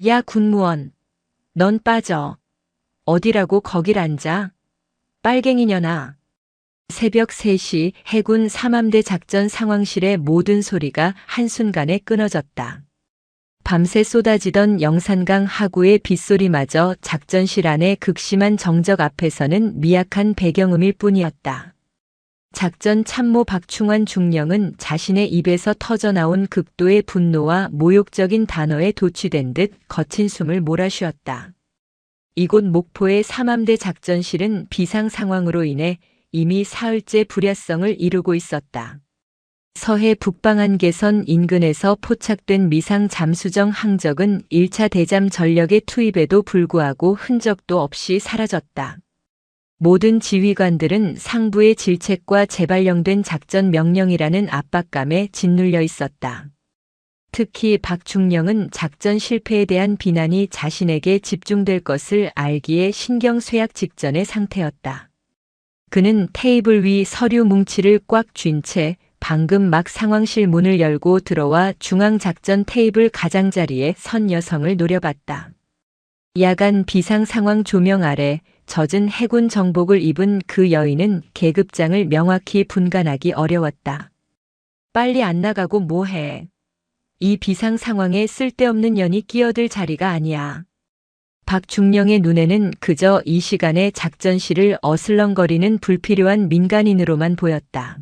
야 군무원, 넌 빠져. 어디라고 거길 앉아? 빨갱이년아. 새벽 3시 해군 삼함대 작전 상황실의 모든 소리가 한순간에 끊어졌다. 밤새 쏟아지던 영산강 하구의 빗소리마저 작전실 안의 극심한 정적 앞에서는 미약한 배경음일 뿐이었다. 작전 참모 박충환 중령은 자신의 입에서 터져나온 극도의 분노와 모욕적인 단어에 도취된 듯 거친 숨을 몰아쉬었다. 이곳 목포의 삼함대 작전실은 비상 상황으로 인해 이미 사흘째 불야성을 이루고 있었다. 서해 북방한계선 인근에서 포착된 미상 잠수정 항적은 1차 대잠 전력의 투입에도 불구하고 흔적도 없이 사라졌다. 모든 지휘관들은 상부의 질책과 재발령된 작전 명령이라는 압박감에 짓눌려 있었다. 특히 박충령은 작전 실패에 대한 비난이 자신에게 집중될 것을 알기에 신경쇠약 직전의 상태였다. 그는 테이블 위 서류 뭉치를 꽉 쥔 채 방금 막 상황실 문을 열고 들어와 중앙작전 테이블 가장자리에 선 여성을 노려봤다. 야간 비상상황 조명 아래 젖은 해군 정복을 입은 그 여인은 계급장을 명확히 분간하기 어려웠다. 빨리 안 나가고 뭐해. 이 비상 상황에 쓸데없는 년이 끼어들 자리가 아니야. 박중령의 눈에는 그저 이 시간에 작전실을 어슬렁거리는 불필요한 민간인으로만 보였다.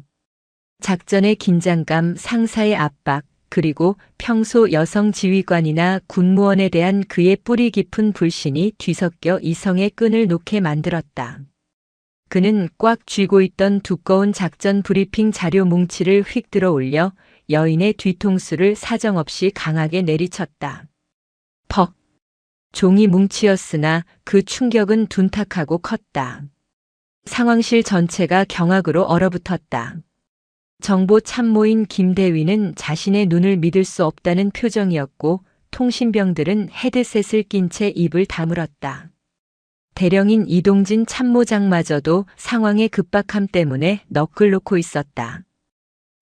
작전의 긴장감, 상사의 압박, 그리고 평소 여성 지휘관이나 군무원에 대한 그의 뿌리 깊은 불신이 뒤섞여 이성의 끈을 놓게 만들었다. 그는 꽉 쥐고 있던 두꺼운 작전 브리핑 자료 뭉치를 휙 들어 올려 여인의 뒤통수를 사정없이 강하게 내리쳤다. 퍽! 종이 뭉치였으나 그 충격은 둔탁하고 컸다. 상황실 전체가 경악으로 얼어붙었다. 정보 참모인 김대위는 자신의 눈을 믿을 수 없다는 표정이었고 통신병들은 헤드셋을 낀 채 입을 다물었다. 대령인 이동진 참모장마저도 상황의 급박함 때문에 넋을 놓고 있었다.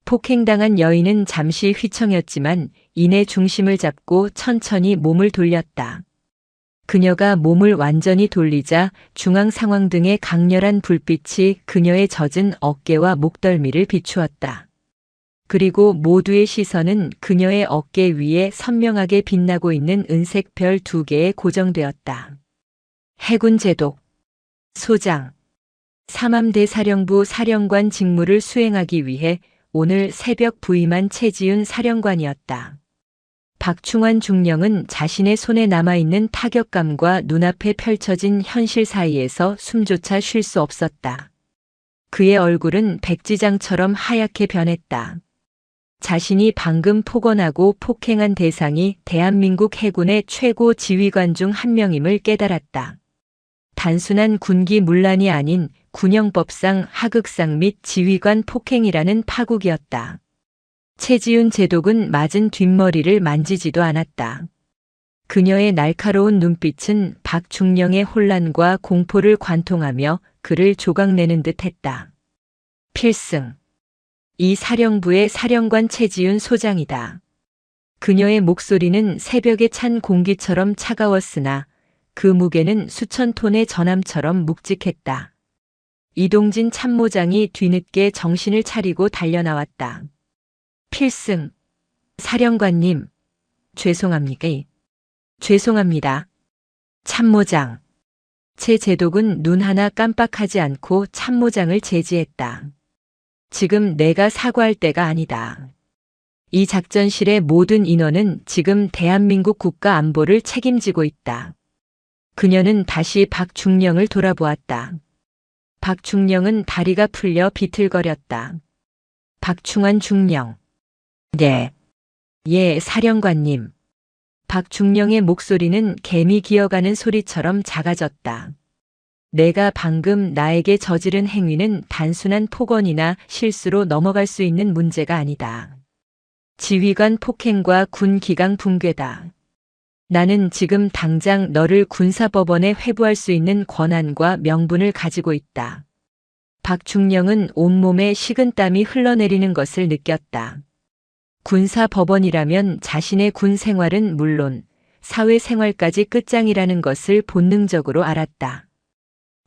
폭행당한 여인은 잠시 휘청였지만 이내 중심을 잡고 천천히 몸을 돌렸다. 그녀가 몸을 완전히 돌리자 중앙상황등의 강렬한 불빛이 그녀의 젖은 어깨와 목덜미를 비추었다. 그리고 모두의 시선은 그녀의 어깨 위에 선명하게 빛나고 있는 은색 별 2개에 고정되었다. 해군 제독, 소장, 삼함대 사령부 사령관 직무를 수행하기 위해 오늘 새벽 부임한 최지훈 사령관이었다. 박충환 중령은 자신의 손에 남아있는 타격감과 눈앞에 펼쳐진 현실 사이에서 숨조차 쉴 수 없었다. 그의 얼굴은 백지장처럼 하얗게 변했다. 자신이 방금 폭언하고 폭행한 대상이 대한민국 해군의 최고 지휘관 중 한 명임을 깨달았다. 단순한 군기 문란이 아닌 군형법상 하극상 및 지휘관 폭행이라는 파국이었다. 최지훈 제독은 맞은 뒷머리를 만지지도 않았다. 그녀의 날카로운 눈빛은 박중령의 혼란과 공포를 관통하며 그를 조각내는 듯했다. 필승. 이 사령부의 사령관 최지훈 소장이다. 그녀의 목소리는 새벽에 찬 공기처럼 차가웠으나 그 무게는 수천 톤의 전함처럼 묵직했다. 이동진 참모장이 뒤늦게 정신을 차리고 달려나왔다. 필승, 사령관님, 죄송합니다. 참모장. 최 제독은 눈 하나 깜빡하지 않고 참모장을 제지했다. 지금 내가 사과할 때가 아니다. 이 작전실의 모든 인원은 지금 대한민국 국가 안보를 책임지고 있다. 그녀는 다시 박중령을 돌아보았다. 박중령은 다리가 풀려 비틀거렸다. 박충환 중령. 네. 예, 사령관님. 박중령의 목소리는 개미 기어가는 소리처럼 작아졌다. 내가 방금 나에게 저지른 행위는 단순한 폭언이나 실수로 넘어갈 수 있는 문제가 아니다. 지휘관 폭행과 군 기강 붕괴다. 나는 지금 당장 너를 군사법원에 회부할 수 있는 권한과 명분을 가지고 있다. 박중령은 온몸에 식은땀이 흘러내리는 것을 느꼈다. 군사법원이라면 자신의 군 생활은 물론 사회생활까지 끝장이라는 것을 본능적으로 알았다.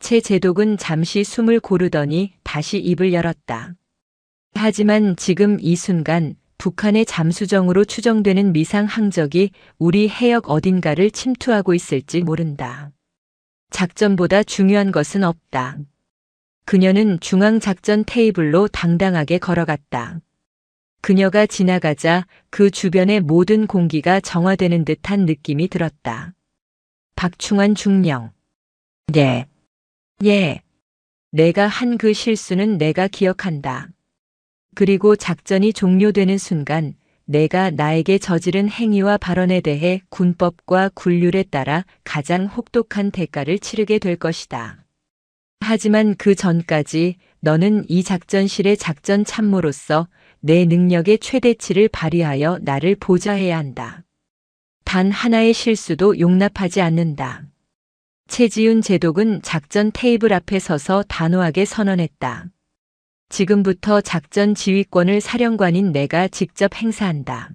최 제독은 잠시 숨을 고르더니 다시 입을 열었다. 하지만 지금 이 순간 북한의 잠수정으로 추정되는 미상 항적이 우리 해역 어딘가를 침투하고 있을지 모른다. 작전보다 중요한 것은 없다. 그녀는 중앙작전 테이블로 당당하게 걸어갔다. 그녀가 지나가자 그 주변의 모든 공기가 정화되는 듯한 느낌이 들었다. 박충환 중령. 네. 예. 내가 한 그 실수는 내가 기억한다. 그리고 작전이 종료되는 순간 내가 나에게 저지른 행위와 발언에 대해 군법과 굴율에 따라 가장 혹독한 대가를 치르게 될 것이다. 하지만 그 전까지 너는 이 작전실의 작전 참모로서 내 능력의 최대치를 발휘하여 나를 보좌해야 한다. 단 하나의 실수도 용납하지 않는다. 최지훈 제독은 작전 테이블 앞에 서서 단호하게 선언했다. 지금부터 작전 지휘권을 사령관인 내가 직접 행사한다.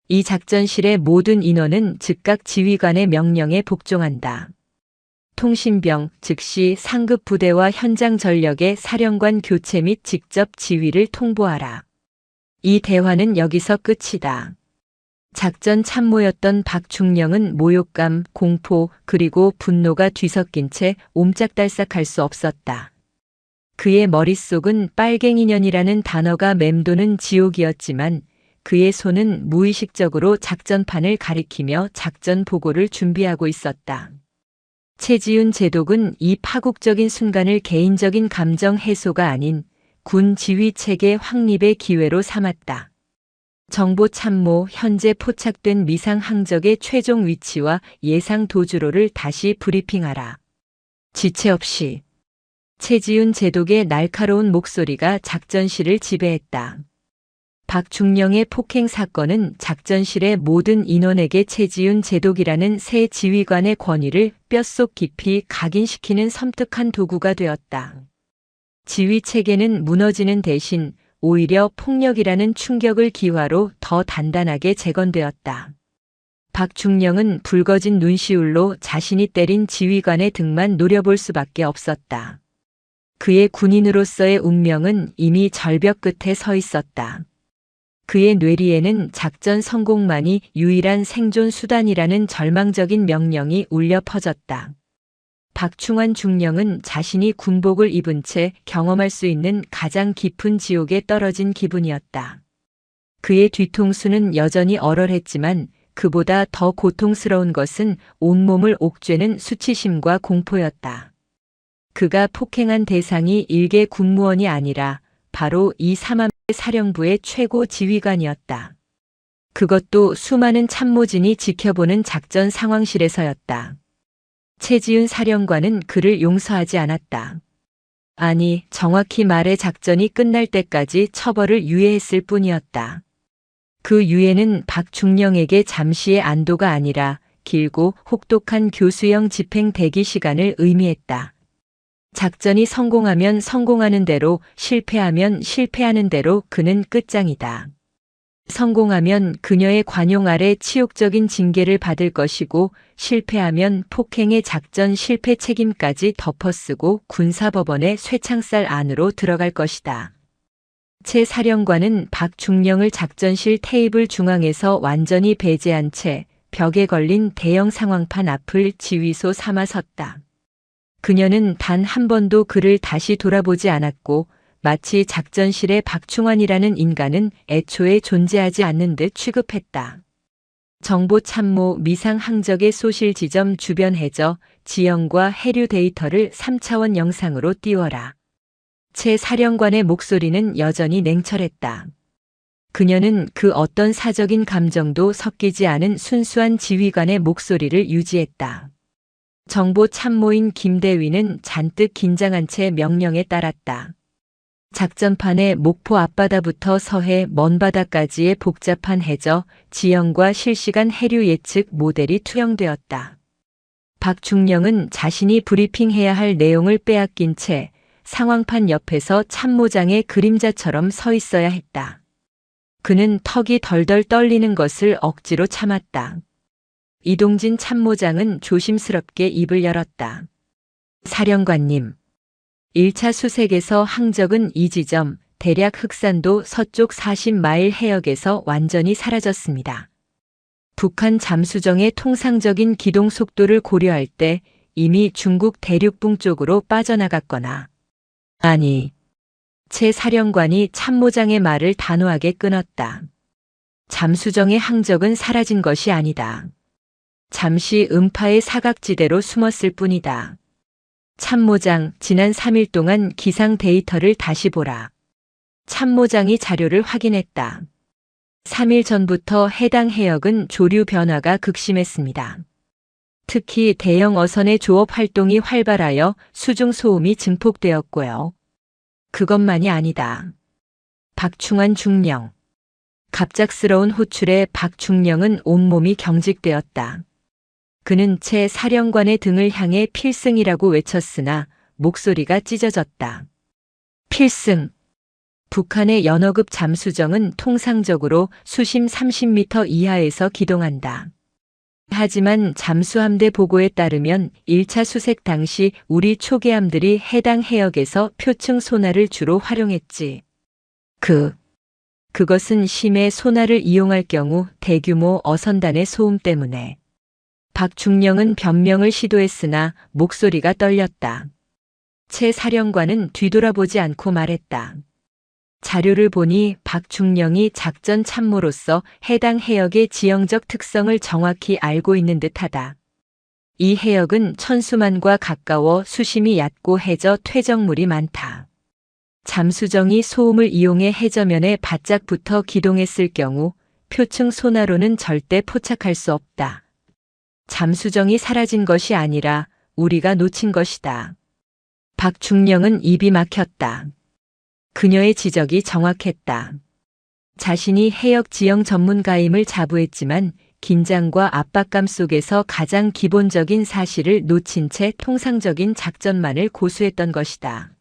이 작전실의 모든 인원은 즉각 지휘관의 명령에 복종한다. 통신병, 즉시 상급 부대와 현장 전력의 사령관 교체 및 직접 지휘를 통보하라. 이 대화는 여기서 끝이다. 작전 참모였던 박중령은 모욕감, 공포, 그리고 분노가 뒤섞인 채 옴짝달싹할 수 없었다. 그의 머릿속은 빨갱이년이라는 단어가 맴도는 지옥이었지만 그의 손은 무의식적으로 작전판을 가리키며 작전 보고를 준비하고 있었다. 최지훈 제독은 이 파국적인 순간을 개인적인 감정 해소가 아닌 군 지휘 체계 확립의 기회로 삼았다. 정보 참모, 현재 포착된 미상 항적의 최종 위치와 예상 도주로를 다시 브리핑하라. 지체 없이. 최지훈 제독의 날카로운 목소리가 작전실을 지배했다. 박중령의 폭행 사건은 작전실의 모든 인원에게 최지훈 제독이라는 새 지휘관의 권위를 뼛속 깊이 각인시키는 섬뜩한 도구가 되었다. 지휘 체계는 무너지는 대신 오히려 폭력이라는 충격을 기화로 더 단단하게 재건되었다. 박중령은 붉어진 눈시울로 자신이 때린 지휘관의 등만 노려볼 수밖에 없었다. 그의 군인으로서의 운명은 이미 절벽 끝에 서 있었다. 그의 뇌리에는 작전 성공만이 유일한 생존 수단이라는 절망적인 명령이 울려 퍼졌다. 박충환 중령은 자신이 군복을 입은 채 경험할 수 있는 가장 깊은 지옥에 떨어진 기분이었다. 그의 뒤통수는 여전히 얼얼했지만 그보다 더 고통스러운 것은 온몸을 옥죄는 수치심과 공포였다. 그가 폭행한 대상이 일개 군무원이 아니라 바로 이 삼함대 사령부의 최고 지휘관이었다. 그것도 수많은 참모진이 지켜보는 작전 상황실에서였다. 최지훈 사령관은 그를 용서하지 않았다. 아니, 정확히 말해 작전이 끝날 때까지 처벌을 유예했을 뿐이었다. 그 유예는 박중령에게 잠시의 안도가 아니라 길고 혹독한 교수형 집행 대기 시간을 의미했다. 작전이 성공하면 성공하는 대로, 실패하면 실패하는 대로 그는 끝장이다. 성공하면 그녀의 관용 아래 치욕적인 징계를 받을 것이고 실패하면 폭행의 작전 실패 책임까지 덮어쓰고 군사법원의 쇠창살 안으로 들어갈 것이다. 최 사령관은 박중령을 작전실 테이블 중앙에서 완전히 배제한 채 벽에 걸린 대형 상황판 앞을 지휘소 삼아 섰다. 그녀는 단 한 번도 그를 다시 돌아보지 않았고 마치 작전실에 박충환이라는 인간은 애초에 존재하지 않는 듯 취급했다. 정보 참모 미상 항적의 소실 지점 주변 해저, 지형과 해류 데이터를 3차원 영상으로 띄워라. 최 사령관의 목소리는 여전히 냉철했다. 그녀는 그 어떤 사적인 감정도 섞이지 않은 순수한 지휘관의 목소리를 유지했다. 정보 참모인 김대위는 잔뜩 긴장한 채 명령에 따랐다. 작전판에 목포 앞바다부터 서해 먼바다까지의 복잡한 해저, 지형과 실시간 해류 예측 모델이 투영되었다. 박중령은 자신이 브리핑해야 할 내용을 빼앗긴 채 상황판 옆에서 참모장의 그림자처럼 서 있어야 했다. 그는 턱이 덜덜 떨리는 것을 억지로 참았다. 이동진 참모장은 조심스럽게 입을 열었다. 사령관님, 1차 수색에서 항적은 이 지점, 대략 흑산도 서쪽 40마일 해역에서 완전히 사라졌습니다. 북한 잠수정의 통상적인 기동 속도를 고려할 때 이미 중국 대륙붕 쪽으로 빠져나갔거나, 아니, 최 사령관이 참모장의 말을 단호하게 끊었다. 잠수정의 항적은 사라진 것이 아니다. 잠시 음파의 사각지대로 숨었을 뿐이다. 참모장, 지난 3일 동안 기상 데이터를 다시 보라. 참모장이 자료를 확인했다. 3일 전부터 해당 해역은 조류 변화가 극심했습니다. 특히 대형 어선의 조업 활동이 활발하여 수중 소음이 증폭되었고요. 그것만이 아니다. 박충환 중령. 갑작스러운 호출에 박중령은 온몸이 경직되었다. 그는 최 사령관의 등을 향해 필승이라고 외쳤으나 목소리가 찢어졌다. 필승. 북한의 연어급 잠수정은 통상적으로 수심 30m 이하에서 기동한다. 하지만 잠수함대 보고에 따르면 1차 수색 당시 우리 초계함들이 해당 해역에서 표층 소나를 주로 활용했지. 그것은 심해 소나를 이용할 경우 대규모 어선단의 소음 때문에. 박중령은 변명을 시도했으나 목소리가 떨렸다. 최 사령관은 뒤돌아보지 않고 말했다. 자료를 보니 박중령이 작전 참모로서 해당 해역의 지형적 특성을 정확히 알고 있는 듯하다. 이 해역은 천수만과 가까워 수심이 얕고 해저 퇴적물이 많다. 잠수정이 소음을 이용해 해저면에 바짝 붙어 기동했을 경우 표층 소나로는 절대 포착할 수 없다. 잠수정이 사라진 것이 아니라 우리가 놓친 것이다. 박중령은 입이 막혔다. 그녀의 지적이 정확했다. 자신이 해역 지형 전문가임을 자부했지만 긴장과 압박감 속에서 가장 기본적인 사실을 놓친 채 통상적인 작전만을 고수했던 것이다.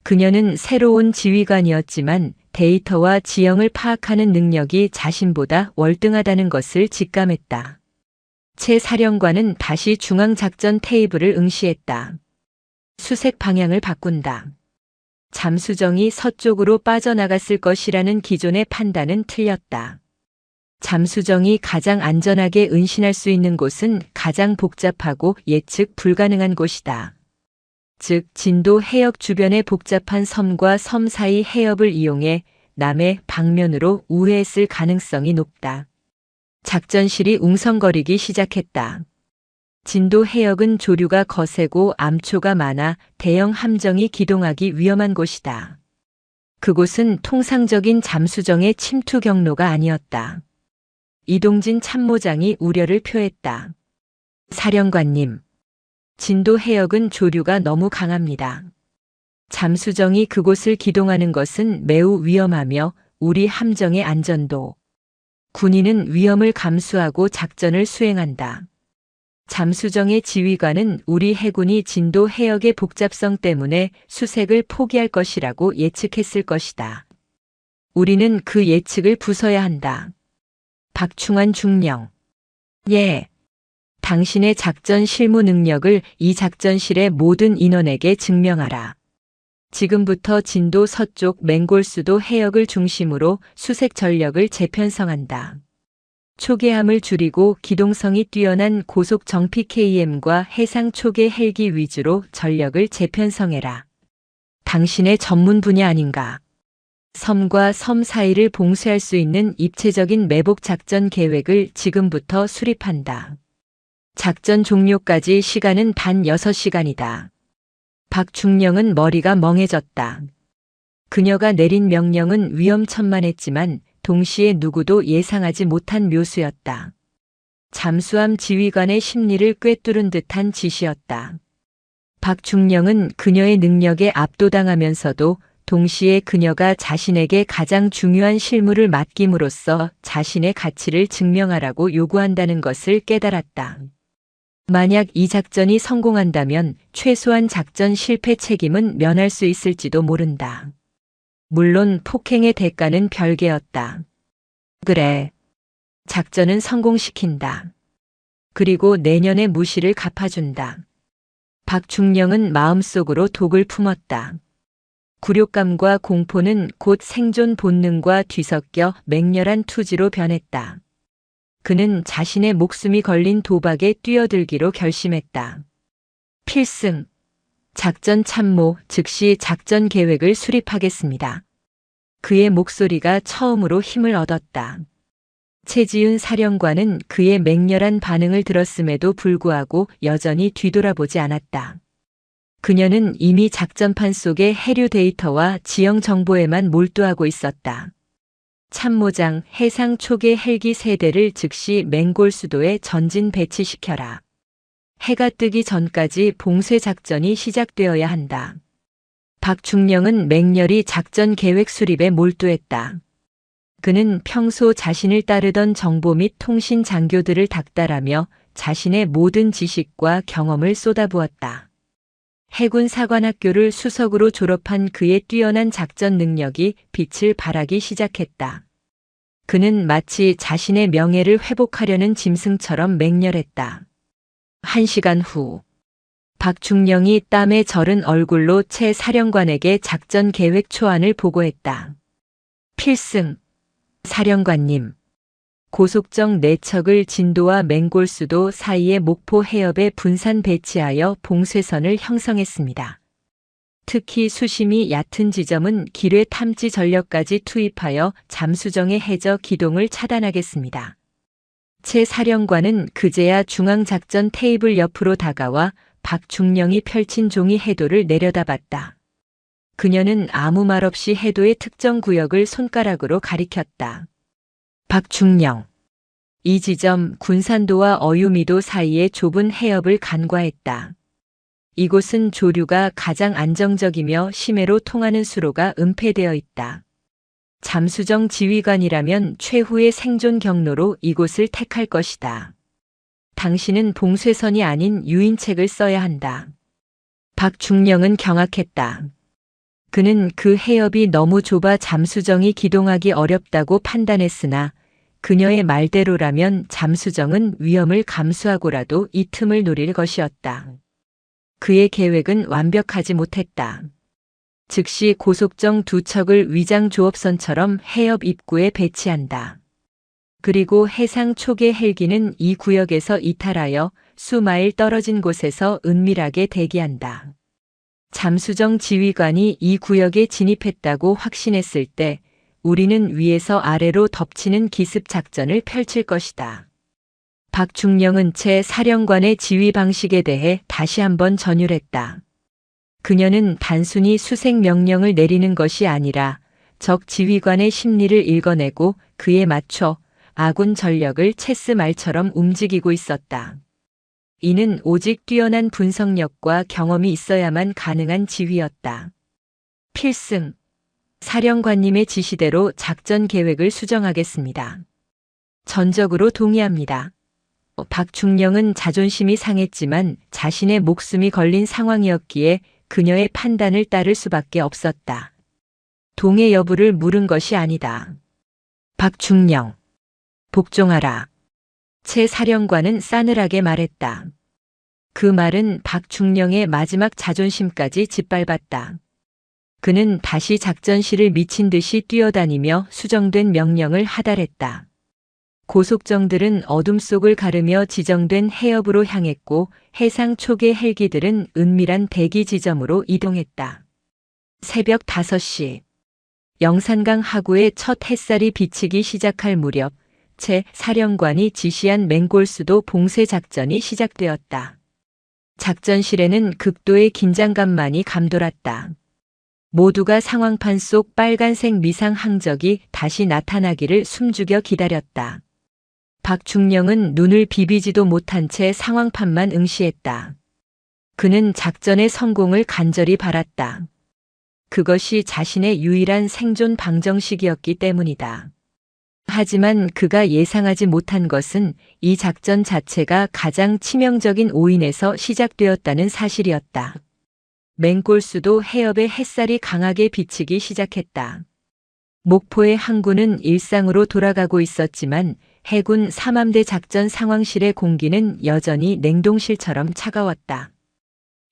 그녀는 새로운 지휘관이었지만 데이터와 지형을 파악하는 능력이 자신보다 월등하다는 것을 직감했다. 최 사령관은 다시 중앙작전 테이블을 응시했다. 수색 방향을 바꾼다. 잠수정이 서쪽으로 빠져나갔을 것이라는 기존의 판단은 틀렸다. 잠수정이 가장 안전하게 은신할 수 있는 곳은 가장 복잡하고 예측 불가능한 곳이다. 즉, 진도 해역 주변의 복잡한 섬과 섬 사이 해협을 이용해 남해 방면으로 우회했을 가능성이 높다. 작전실이 웅성거리기 시작했다. 진도 해역은 조류가 거세고 암초가 많아 대형 함정이 기동하기 위험한 곳이다. 그곳은 통상적인 잠수정의 침투 경로가 아니었다. 이동진 참모장이 우려를 표했다. 사령관님, 진도 해역은 조류가 너무 강합니다. 잠수정이 그곳을 기동하는 것은 매우 위험하며 우리 함정의 안전도, 군인은 위험을 감수하고 작전을 수행한다. 잠수정의 지휘관은 우리 해군이 진도 해역의 복잡성 때문에 수색을 포기할 것이라고 예측했을 것이다. 우리는 그 예측을 부숴야 한다. 박충환 중령. 예. 당신의 작전 실무 능력을 이 작전실의 모든 인원에게 증명하라. 지금부터 진도 서쪽 맹골수도 해역을 중심으로 수색 전력을 재편성한다. 초계함을 줄이고 기동성이 뛰어난 고속 정피 KM과 해상 초계 헬기 위주로 전력을 재편성해라. 당신의 전문 분야 아닌가? 섬과 섬 사이를 봉쇄할 수 있는 입체적인 매복 작전 계획을 지금부터 수립한다. 작전 종료까지 시간은 단 6시간이다. 박중령은 머리가 멍해졌다. 그녀가 내린 명령은 위험천만했지만 동시에 누구도 예상하지 못한 묘수였다. 잠수함 지휘관의 심리를 꿰뚫은 듯한 지시였다. 박중령은 그녀의 능력에 압도당하면서도 동시에 그녀가 자신에게 가장 중요한 실무를 맡김으로써 자신의 가치를 증명하라고 요구한다는 것을 깨달았다. 만약 이 작전이 성공한다면 최소한 작전 실패 책임은 면할 수 있을지도 모른다. 물론 폭행의 대가는 별개였다. 그래. 작전은 성공시킨다. 그리고 내년에 무시를 갚아준다. 박중령은 마음속으로 독을 품었다. 굴욕감과 공포는 곧 생존 본능과 뒤섞여 맹렬한 투지로 변했다. 그는 자신의 목숨이 걸린 도박에 뛰어들기로 결심했다. 필승. 작전 참모, 즉시 작전 계획을 수립하겠습니다. 그의 목소리가 처음으로 힘을 얻었다. 최지윤 사령관은 그의 맹렬한 반응을 들었음에도 불구하고 여전히 뒤돌아보지 않았다. 그녀는 이미 작전판 속의 해류 데이터와 지형 정보에만 몰두하고 있었다. 참모장, 해상 초계 헬기 세대를 즉시 맹골 수도에 전진 배치시켜라. 해가 뜨기 전까지 봉쇄 작전이 시작되어야 한다. 박중령은 맹렬히 작전 계획 수립에 몰두했다. 그는 평소 자신을 따르던 정보 및 통신 장교들을 닥달하며 자신의 모든 지식과 경험을 쏟아부었다. 해군 사관학교를 수석으로 졸업한 그의 뛰어난 작전 능력이 빛을 발하기 시작했다. 그는 마치 자신의 명예를 회복하려는 짐승처럼 맹렬했다. 1시간 후, 박중령이 땀에 절은 얼굴로 최 사령관에게 작전 계획 초안을 보고했다. 필승. 사령관님. 고속정 4척을 진도와 맹골수도 사이의 목포 해협에 분산 배치하여 봉쇄선을 형성했습니다. 특히 수심이 얕은 지점은 기뢰 탐지 전력까지 투입하여 잠수정의 해저 기동을 차단하겠습니다. 최 사령관은 그제야 중앙작전 테이블 옆으로 다가와 박중령이 펼친 종이 해도를 내려다봤다. 그녀는 아무 말 없이 해도의 특정 구역을 손가락으로 가리켰다. 박중령. 이 지점 군산도와 어유미도 사이의 좁은 해협을 간과했다. 이곳은 조류가 가장 안정적이며 심해로 통하는 수로가 은폐되어 있다. 잠수정 지휘관이라면 최후의 생존 경로로 이곳을 택할 것이다. 당신은 봉쇄선이 아닌 유인책을 써야 한다. 박중령은 경악했다. 그는 그 해협이 너무 좁아 잠수정이 기동하기 어렵다고 판단했으나 그녀의 말대로라면 잠수정은 위험을 감수하고라도 이 틈을 노릴 것이었다. 그의 계획은 완벽하지 못했다. 즉시 고속정 2척을 위장 조업선처럼 해협 입구에 배치한다. 그리고 해상 초계 헬기는 이 구역에서 이탈하여 수마일 떨어진 곳에서 은밀하게 대기한다. 잠수정 지휘관이 이 구역에 진입했다고 확신했을 때 우리는 위에서 아래로 덮치는 기습 작전을 펼칠 것이다. 박중령은 최 사령관의 지휘 방식에 대해 다시 한번 전율했다. 그녀는 단순히 수색 명령을 내리는 것이 아니라 적 지휘관의 심리를 읽어내고 그에 맞춰 아군 전력을 체스 말처럼 움직이고 있었다. 이는 오직 뛰어난 분석력과 경험이 있어야만 가능한 지휘였다. 필승. 사령관님의 지시대로 작전 계획을 수정하겠습니다. 전적으로 동의합니다. 박중령은 자존심이 상했지만 자신의 목숨이 걸린 상황이었기에 그녀의 판단을 따를 수밖에 없었다. 동의 여부를 물은 것이 아니다. 박중령. 복종하라. 최 사령관은 싸늘하게 말했다. 그 말은 박중령의 마지막 자존심까지 짓밟았다. 그는 다시 작전실을 미친 듯이 뛰어다니며 수정된 명령을 하달했다. 고속정들은 어둠 속을 가르며 지정된 해협으로 향했고 해상 초계 헬기들은 은밀한 대기 지점으로 이동했다. 새벽 5시. 영산강 하구의 첫 햇살이 비치기 시작할 무렵 최 사령관이 지시한 맹골수도 봉쇄 작전이 시작되었다. 작전실에는 극도의 긴장감만이 감돌았다. 모두가 상황판 속 빨간색 미상 항적이 다시 나타나기를 숨죽여 기다렸다. 박중령은 눈을 비비지도 못한 채 상황판만 응시했다. 그는 작전의 성공을 간절히 바랐다. 그것이 자신의 유일한 생존 방정식이었기 때문이다. 하지만 그가 예상하지 못한 것은 이 작전 자체가 가장 치명적인 오인에서 시작되었다는 사실이었다. 맹골수도 해협에 햇살이 강하게 비치기 시작했다. 목포의 항구는 일상으로 돌아가고 있었지만 해군 삼함대 작전 상황실의 공기는 여전히 냉동실처럼 차가웠다.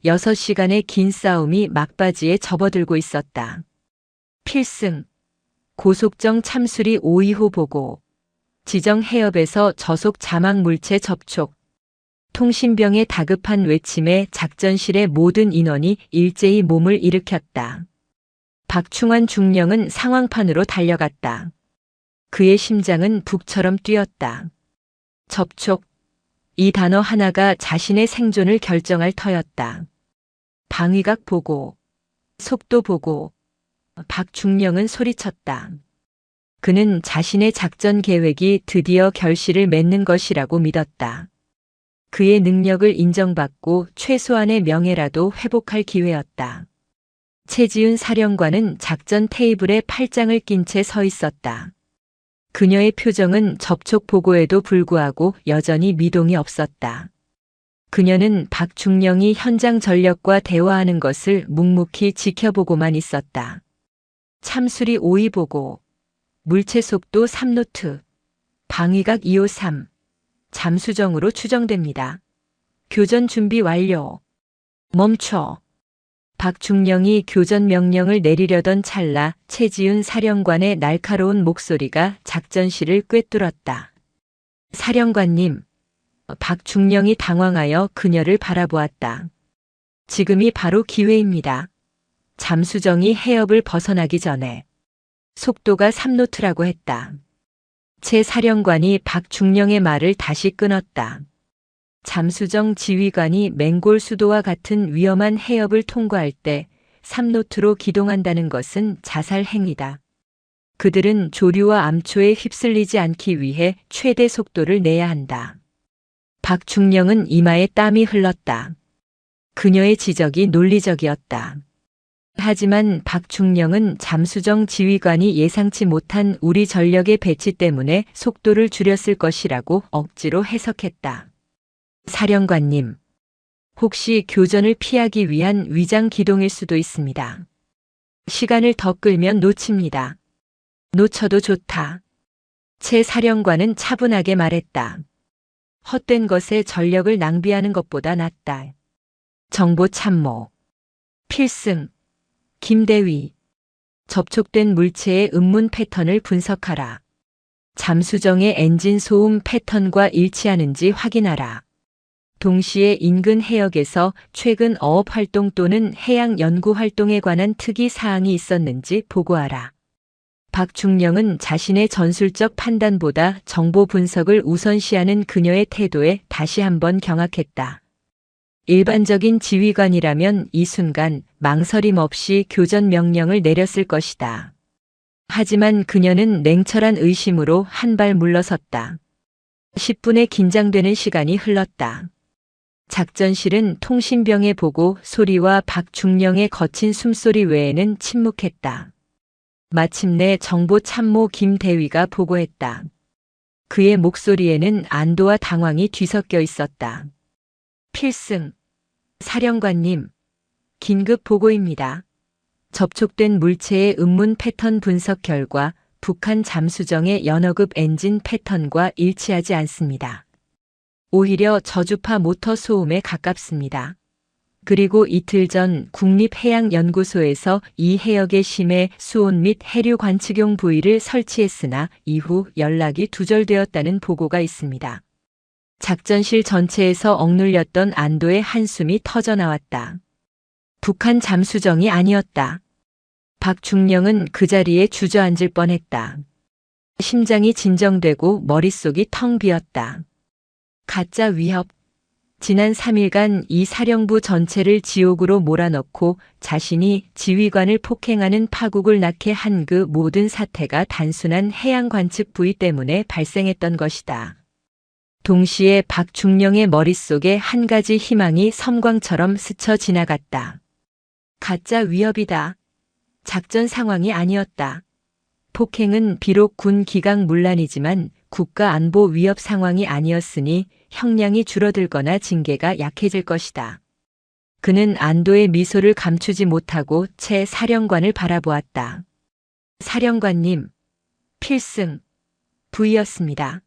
6시간의 긴 싸움이 막바지에 접어들고 있었다. 필승. 고속정 참수리 5.25 보고. 지정 해협에서 저속 자막 물체 접촉. 통신병의 다급한 외침에 작전실의 모든 인원이 일제히 몸을 일으켰다. 박충환 중령은 상황판으로 달려갔다. 그의 심장은 북처럼 뛰었다. 접촉. 이 단어 하나가 자신의 생존을 결정할 터였다. 방위각 보고, 속도 보고, 박중령은 소리쳤다. 그는 자신의 작전 계획이 드디어 결실을 맺는 것이라고 믿었다. 그의 능력을 인정받고 최소한의 명예라도 회복할 기회였다. 최지훈 사령관은 작전 테이블에 팔짱을 낀 채 서 있었다. 그녀의 표정은 접촉 보고에도 불구하고 여전히 미동이 없었다. 그녀는 박중령이 현장 전력과 대화하는 것을 묵묵히 지켜보고만 있었다. 참수리 5.2 보고, 물체 속도 3노트, 방위각 253, 잠수정으로 추정됩니다. 교전 준비 완료. 멈춰. 박중령이 교전 명령을 내리려던 찰나 최지훈 사령관의 날카로운 목소리가 작전실을 꿰뚫었다. 사령관님. 박중령이 당황하여 그녀를 바라보았다. 지금이 바로 기회입니다. 잠수정이 해협을 벗어나기 전에. 속도가 3노트라고 했다. 최 사령관이 박중령의 말을 다시 끊었다. 잠수정 지휘관이 맹골 수도와 같은 위험한 해협을 통과할 때 3노트로 기동한다는 것은 자살 행위다. 그들은 조류와 암초에 휩쓸리지 않기 위해 최대 속도를 내야 한다. 박중령은 이마에 땀이 흘렀다. 그녀의 지적이 논리적이었다. 하지만 박중령은 잠수정 지휘관이 예상치 못한 우리 전력의 배치 때문에 속도를 줄였을 것이라고 억지로 해석했다. 사령관님, 혹시 교전을 피하기 위한 위장 기동일 수도 있습니다. 시간을 더 끌면 놓칩니다. 놓쳐도 좋다. 최 사령관은 차분하게 말했다. 헛된 것에 전력을 낭비하는 것보다 낫다. 정보 참모. 필승. 김대위. 접촉된 물체의 음문 패턴을 분석하라. 잠수정의 엔진 소음 패턴과 일치하는지 확인하라. 동시에 인근 해역에서 최근 어업 활동 또는 해양 연구 활동에 관한 특이 사항이 있었는지 보고하라. 박중령은 자신의 전술적 판단보다 정보 분석을 우선시하는 그녀의 태도에 다시 한번 경악했다. 일반적인 지휘관이라면 이 순간 망설임 없이 교전 명령을 내렸을 것이다. 하지만 그녀는 냉철한 의심으로 한 발 물러섰다. 10분의 긴장되는 시간이 흘렀다. 작전실은 통신병의 보고 소리와 박중령의 거친 숨소리 외에는 침묵했다. 마침내 정보 참모 김대위가 보고했다. 그의 목소리에는 안도와 당황이 뒤섞여 있었다. 필승. 사령관님. 긴급 보고입니다. 접촉된 물체의 음문 패턴 분석 결과 북한 잠수정의 연어급 엔진 패턴과 일치하지 않습니다. 오히려 저주파 모터 소음에 가깝습니다. 그리고 이틀 전 국립해양연구소에서 이 해역의 심해 수온 및 해류 관측용 부위를 설치했으나 이후 연락이 두절되었다는 보고가 있습니다. 작전실 전체에서 억눌렸던 안도의 한숨이 터져나왔다. 북한 잠수정이 아니었다. 박중령은 그 자리에 주저앉을 뻔했다. 심장이 진정되고 머릿속이 텅 비었다. 가짜 위협. 지난 3일간 이 사령부 전체를 지옥으로 몰아넣고 자신이 지휘관을 폭행하는 파국을 낳게 한 그 모든 사태가 단순한 해양 관측 부위 때문에 발생했던 것이다. 동시에 박중령의 머릿속에 한 가지 희망이 섬광처럼 스쳐 지나갔다. 가짜 위협이다. 작전 상황이 아니었다. 폭행은 비록 군 기강 문란이지만 국가 안보 위협 상황이 아니었으니 형량이 줄어들거나 징계가 약해질 것이다. 그는 안도의 미소를 감추지 못하고 최 사령관을 바라보았다. 사령관님. 필승. 부이였습니다.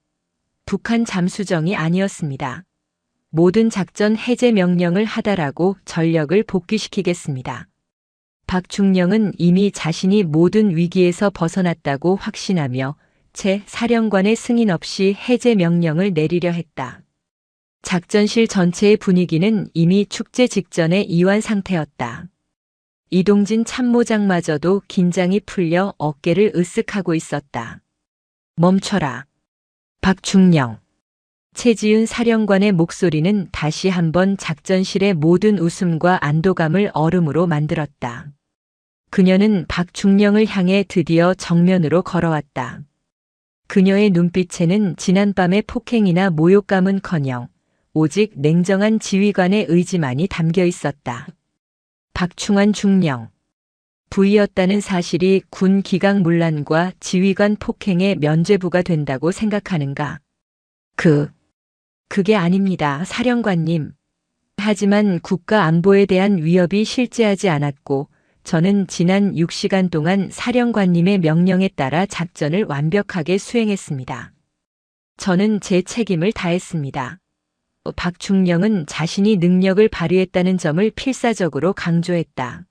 북한 잠수정이 아니었습니다. 모든 작전 해제 명령을 하달하고 전력을 복귀시키겠습니다. 박중령은 이미 자신이 모든 위기에서 벗어났다고 확신하며 채 사령관의 승인 없이 해제 명령을 내리려 했다. 작전실 전체의 분위기는 이미 축제 직전의 이완 상태였다. 이동진 참모장마저도 긴장이 풀려 어깨를 으쓱하고 있었다. 멈춰라. 박중령. 최지윤 사령관의 목소리는 다시 한번 작전실의 모든 웃음과 안도감을 얼음으로 만들었다. 그녀는 박중령을 향해 드디어 정면으로 걸어왔다. 그녀의 눈빛에는 지난밤의 폭행이나 모욕감은커녕 오직 냉정한 지휘관의 의지만이 담겨 있었다. 박충환 중령. 부위였다는 사실이 군 기강문란과 지휘관 폭행의 면죄부가 된다고 생각하는가? 그게 아닙니다, 사령관님. 하지만 국가 안보에 대한 위협이 실제하지 않았고 저는 지난 6시간 동안 사령관님의 명령에 따라 작전을 완벽하게 수행했습니다. 저는 제 책임을 다했습니다. 박중령은 자신이 능력을 발휘했다는 점을 필사적으로 강조했다.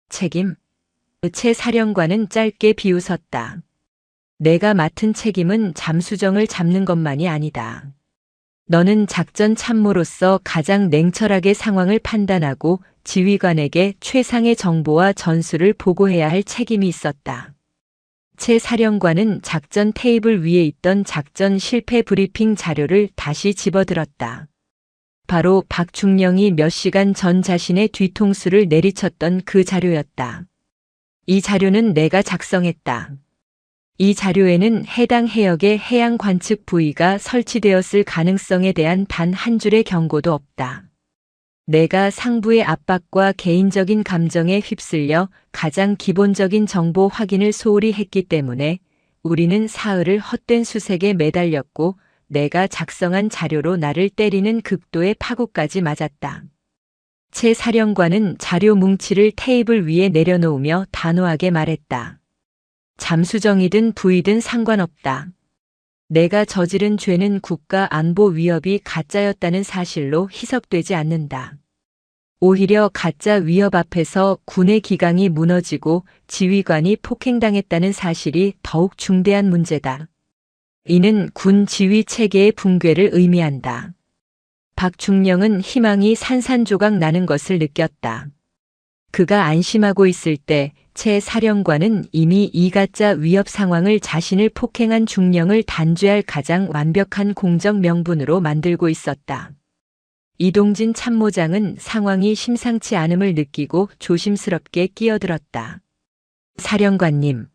책임? 최 사령관은 짧게 비웃었다. 내가 맡은 책임은 잠수정을 잡는 것만이 아니다. 너는 작전 참모로서 가장 냉철하게 상황을 판단하고 지휘관에게 최상의 정보와 전술을 보고해야 할 책임이 있었다. 최 사령관은 작전 테이블 위에 있던 작전 실패 브리핑 자료를 다시 집어들었다. 바로 박중령이 몇 시간 전 자신의 뒤통수를 내리쳤던 그 자료였다. 이 자료는 내가 작성했다. 이 자료에는 해당 해역의 해양 관측 부위가 설치되었을 가능성에 대한 단 한 줄의 경고도 없다. 내가 상부의 압박과 개인적인 감정에 휩쓸려 가장 기본적인 정보 확인을 소홀히 했기 때문에 우리는 사흘을 헛된 수색에 매달렸고 내가 작성한 자료로 나를 때리는 극도의 파국까지 맞았다. 최 사령관은 자료 뭉치를 테이블 위에 내려놓으며 단호하게 말했다. 잠수정이든 부위든 상관없다. 내가 저지른 죄는 국가 안보 위협이 가짜였다는 사실로 희석되지 않는다. 오히려 가짜 위협 앞에서 군의 기강이 무너지고 지휘관이 폭행당했다는 사실이 더욱 중대한 문제다. 이는 군 지휘 체계의 붕괴를 의미한다. 박중령은 희망이 산산조각 나는 것을 느꼈다. 그가 안심하고 있을 때 최 사령관은 이미 이 가짜 위협 상황을 자신을 폭행한 중령을 단죄할 가장 완벽한 공적 명분으로 만들고 있었다. 이동진 참모장은 상황이 심상치 않음을 느끼고 조심스럽게 끼어들었다. 사령관님,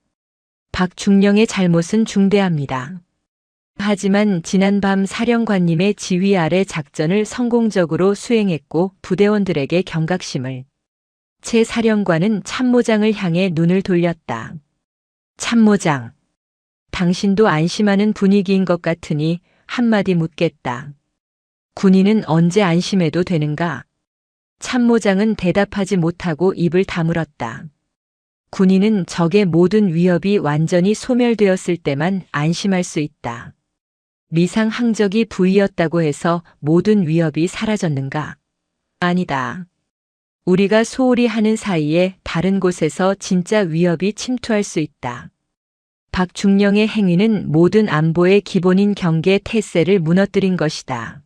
박중령의 잘못은 중대합니다. 하지만 지난밤 사령관님의 지휘 아래 작전을 성공적으로 수행했고 부대원들에게 경각심을. 최 사령관은 참모장을 향해 눈을 돌렸다. 참모장, 당신도 안심하는 분위기인 것 같으니 한마디 묻겠다. 군인은 언제 안심해도 되는가? 참모장은 대답하지 못하고 입을 다물었다. 군인은 적의 모든 위협이 완전히 소멸되었을 때만 안심할 수 있다. 미상 항적이 부위였다고 해서 모든 위협이 사라졌는가? 아니다. 우리가 소홀히 하는 사이에 다른 곳에서 진짜 위협이 침투할 수 있다. 박중령의 행위는 모든 안보의 기본인 경계 태세를 무너뜨린 것이다.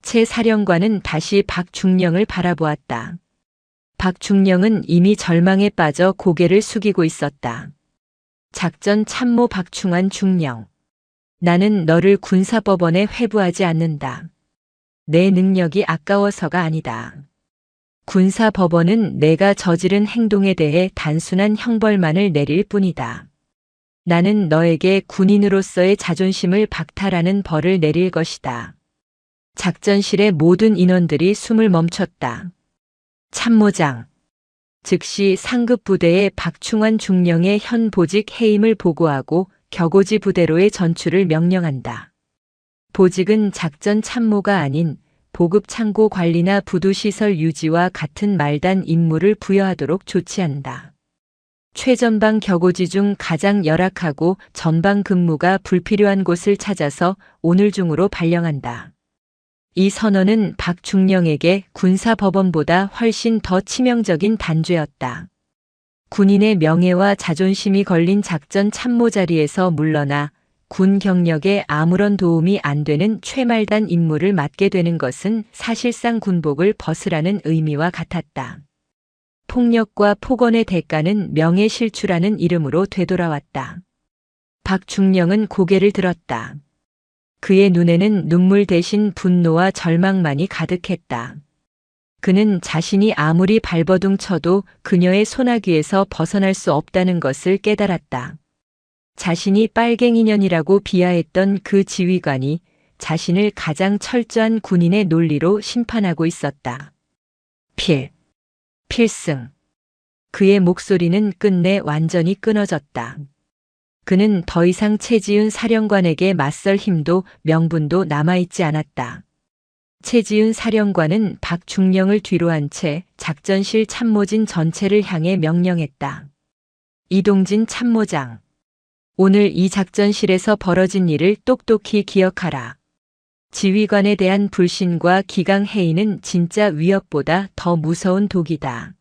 최 사령관은 다시 박중령을 바라보았다. 박중령은 이미 절망에 빠져 고개를 숙이고 있었다. 작전 참모 박충환 중령. 나는 너를 군사법원에 회부하지 않는다. 내 능력이 아까워서가 아니다. 군사법원은 내가 저지른 행동에 대해 단순한 형벌만을 내릴 뿐이다. 나는 너에게 군인으로서의 자존심을 박탈하는 벌을 내릴 것이다. 작전실의 모든 인원들이 숨을 멈췄다. 참모장. 즉시 상급 부대의 박충환 중령의 현 보직 해임을 보고하고 격오지 부대로의 전출을 명령한다. 보직은 작전 참모가 아닌 보급 창고 관리나 부두시설 유지와 같은 말단 임무를 부여하도록 조치한다. 최전방 격오지 중 가장 열악하고 전방 근무가 불필요한 곳을 찾아서 오늘 중으로 발령한다. 이 선언은 박중령에게 군사법원보다 훨씬 더 치명적인 단죄였다. 군인의 명예와 자존심이 걸린 작전 참모 자리에서 물러나 군 경력에 아무런 도움이 안 되는 최말단 임무를 맡게 되는 것은 사실상 군복을 벗으라는 의미와 같았다. 폭력과 폭언의 대가는 명예실추라는 이름으로 되돌아왔다. 박중령은 고개를 들었다. 그의 눈에는 눈물 대신 분노와 절망만이 가득했다. 그는 자신이 아무리 발버둥 쳐도 그녀의 소나기에서 벗어날 수 없다는 것을 깨달았다. 자신이 빨갱이년이라고 비하했던 그 지휘관이 자신을 가장 철저한 군인의 논리로 심판하고 있었다. 필승. 그의 목소리는 끝내 완전히 끊어졌다. 그는 더 이상 최지훈 사령관에게 맞설 힘도 명분도 남아있지 않았다. 최지훈 사령관은 박중령을 뒤로 한 채 작전실 참모진 전체를 향해 명령했다. 이동진 참모장. 오늘 이 작전실에서 벌어진 일을 똑똑히 기억하라. 지휘관에 대한 불신과 기강해이는 진짜 위협보다 더 무서운 독이다.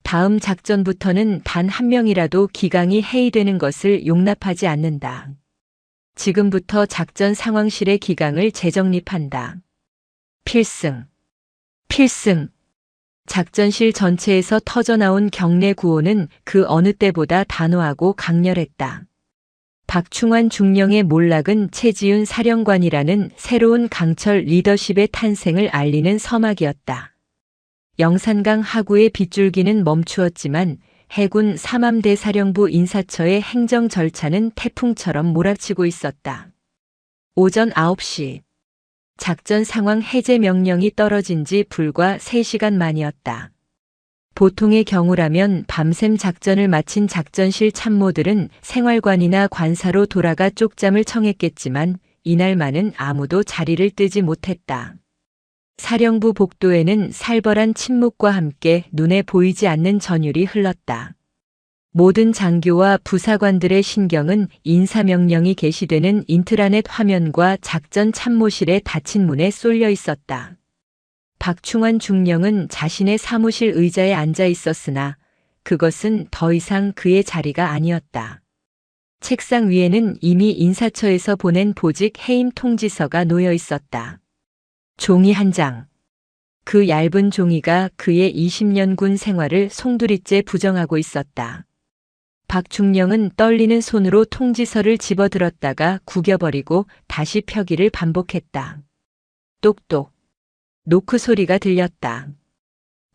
다음 작전부터는 단 한 명이라도 기강이 해이되는 것을 용납하지 않는다. 지금부터 작전 상황실의 기강을 재정립한다. 필승. 작전실 전체에서 터져나온 경례 구호는 그 어느 때보다 단호하고 강렬했다. 박충환 중령의 몰락은 최지훈 사령관이라는 새로운 강철 리더십의 탄생을 알리는 서막이었다. 영산강 하구의 빗줄기는 멈추었지만 해군 삼함대 사령부 인사처의 행정 절차는 태풍처럼 몰아치고 있었다. 오전 9시. 작전 상황 해제 명령이 떨어진 지 불과 3시간 만이었다. 보통의 경우라면 밤샘 작전을 마친 작전실 참모들은 생활관이나 관사로 돌아가 쪽잠을 청했겠지만 이날만은 아무도 자리를 뜨지 못했다. 사령부 복도에는 살벌한 침묵과 함께 눈에 보이지 않는 전율이 흘렀다. 모든 장교와 부사관들의 신경은 인사명령이 게시되는 인트라넷 화면과 작전 참모실의 닫힌 문에 쏠려 있었다. 박충환 중령은 자신의 사무실 의자에 앉아 있었으나 그것은 더 이상 그의 자리가 아니었다. 책상 위에는 이미 인사처에서 보낸 보직 해임 통지서가 놓여 있었다. 종이 한 장. 그 얇은 종이가 그의 20년 군 생활을 송두리째 부정하고 있었다. 박중령은 떨리는 손으로 통지서를 집어들었다가 구겨버리고 다시 펴기를 반복했다. 똑똑. 노크 소리가 들렸다.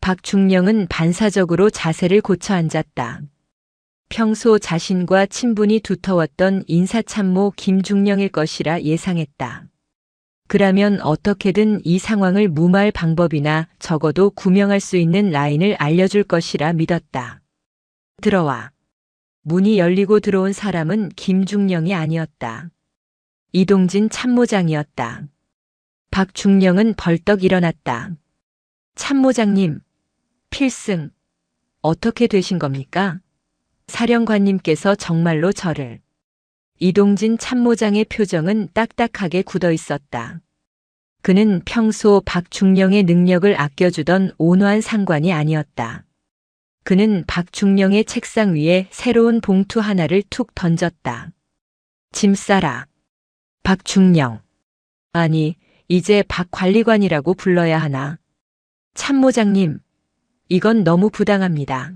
박중령은 반사적으로 자세를 고쳐 앉았다. 평소 자신과 친분이 두터웠던 인사참모 김중령일 것이라 예상했다. 그라면 어떻게든 이 상황을 무마할 방법이나 적어도 구명할 수 있는 라인을 알려줄 것이라 믿었다. 들어와. 문이 열리고 들어온 사람은 김중령이 아니었다. 이동진 참모장이었다. 박중령은 벌떡 일어났다. 참모장님, 필승, 어떻게 되신 겁니까? 사령관님께서 정말로 저를. 이동진 참모장의 표정은 딱딱하게 굳어 있었다. 그는 평소 박중령의 능력을 아껴주던 온화한 상관이 아니었다. 그는 박중령의 책상 위에 새로운 봉투 하나를 툭 던졌다. 짐 싸라. 박중령. 아니, 이제 박 관리관이라고 불러야 하나. 참모장님, 이건 너무 부당합니다.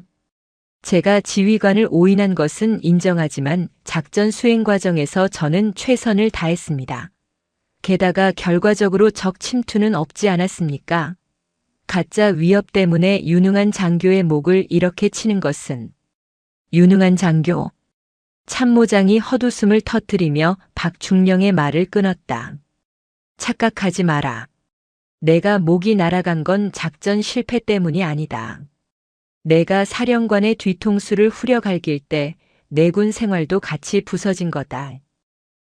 제가 지휘관을 오인한 것은 인정하지만 작전 수행 과정에서 저는 최선을 다했습니다. 게다가 결과적으로 적 침투는 없지 않았습니까? 가짜 위협 때문에 유능한 장교의 목을 이렇게 치는 것은. 유능한 장교. 참모장이 헛웃음을 터뜨리며 박중령의 말을 끊었다. 착각하지 마라. 내가 목이 날아간 건 작전 실패 때문이 아니다. 내가 사령관의 뒤통수를 후려갈길 때 내 군 생활도 같이 부서진 거다.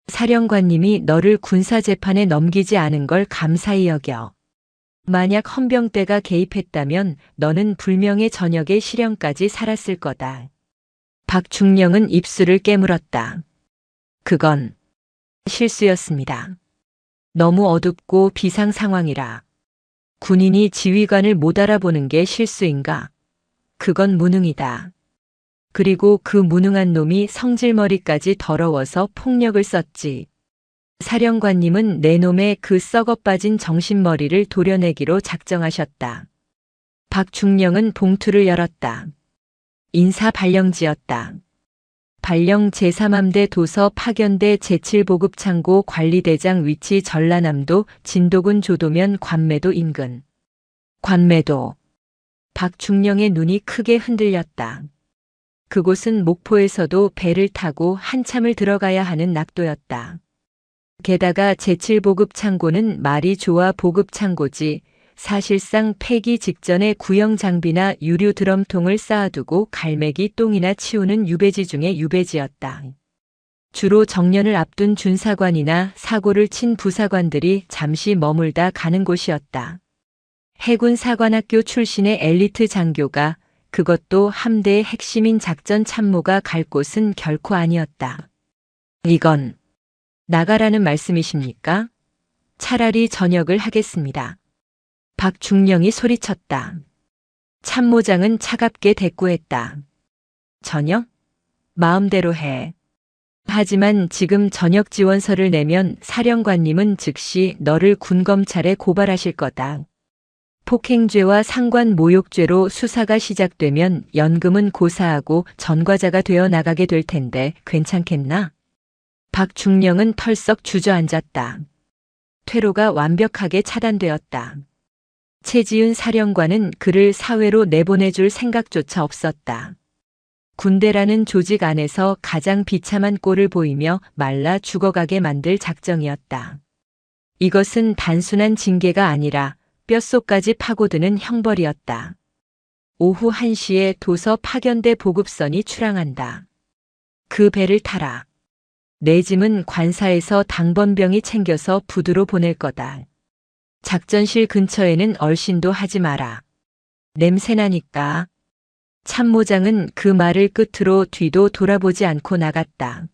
사령관님이 너를 군사재판에 넘기지 않은 걸 감사히 여겨. 만약 헌병대가 개입했다면 너는 불명예 전역의 시련까지 살았을 거다. 박중령은 입술을 깨물었다. 그건 실수였습니다. 너무 어둡고 비상 상황이라. 군인이 지휘관을 못 알아보는 게 실수인가? 그건 무능이다. 그리고 그 무능한 놈이 성질머리까지 더러워서 폭력을 썼지. 사령관님은 내 놈의 그 썩어빠진 정신머리를 도려내기로 작정하셨다. 박중령은 봉투를 열었다. 인사 발령지었다. 발령 제3함대 도서 파견대 제7보급 창고 관리대장 위치 전라남도 진도군 조도면 관매도 인근. 관매도. 박중령의 눈이 크게 흔들렸다. 그곳은 목포에서도 배를 타고 한참을 들어가야 하는 낙도였다. 게다가 제7보급 창고는 말이 좋아 보급 창고지 사실상 폐기 직전에 구형 장비나 유류 드럼통을 쌓아두고 갈매기 똥이나 치우는 유배지 중의 유배지였다. 주로 정년을 앞둔 준사관이나 사고를 친 부사관들이 잠시 머물다 가는 곳이었다. 해군 사관학교 출신의 엘리트 장교가 그것도 함대의 핵심인 작전 참모가 갈 곳은 결코 아니었다. 이건 나가라는 말씀이십니까? 차라리 전역을 하겠습니다. 박중령이 소리쳤다. 참모장은 차갑게 대꾸했다. 전역? 마음대로 해. 하지만 지금 전역 지원서를 내면 사령관님은 즉시 너를 군검찰에 고발하실 거다. 폭행죄와 상관 모욕죄로 수사가 시작되면 연금은 고사하고 전과자가 되어 나가게 될 텐데 괜찮겠나? 박중령은 털썩 주저앉았다. 퇴로가 완벽하게 차단되었다. 최지은 사령관은 그를 사회로 내보내줄 생각조차 없었다. 군대라는 조직 안에서 가장 비참한 꼴을 보이며 말라 죽어가게 만들 작정이었다. 이것은 단순한 징계가 아니라 뼛속까지 파고드는 형벌이었다. 오후 1시에 도서 파견대 보급선이 출항한다. 그 배를 타라. 내 짐은 관사에서 당번병이 챙겨서 부두로 보낼 거다. 작전실 근처에는 얼씬도 하지 마라. 냄새나니까. 참모장은 그 말을 끝으로 뒤도 돌아보지 않고 나갔다.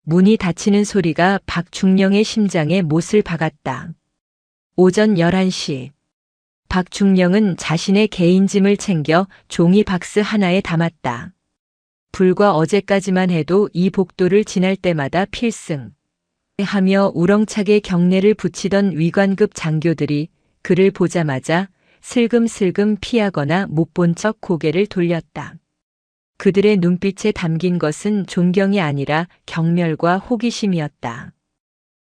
문이 닫히는 소리가 박중령의 심장에 못을 박았다. 오전 11시. 박중령은 자신의 개인 짐을 챙겨 종이 박스 하나에 담았다. 불과 어제까지만 해도 이 복도를 지날 때마다 필승 하며 우렁차게 경례를 붙이던 위관급 장교들이 그를 보자마자 슬금슬금 피하거나 못 본 척 고개를 돌렸다. 그들의 눈빛에 담긴 것은 존경이 아니라 경멸과 호기심이었다.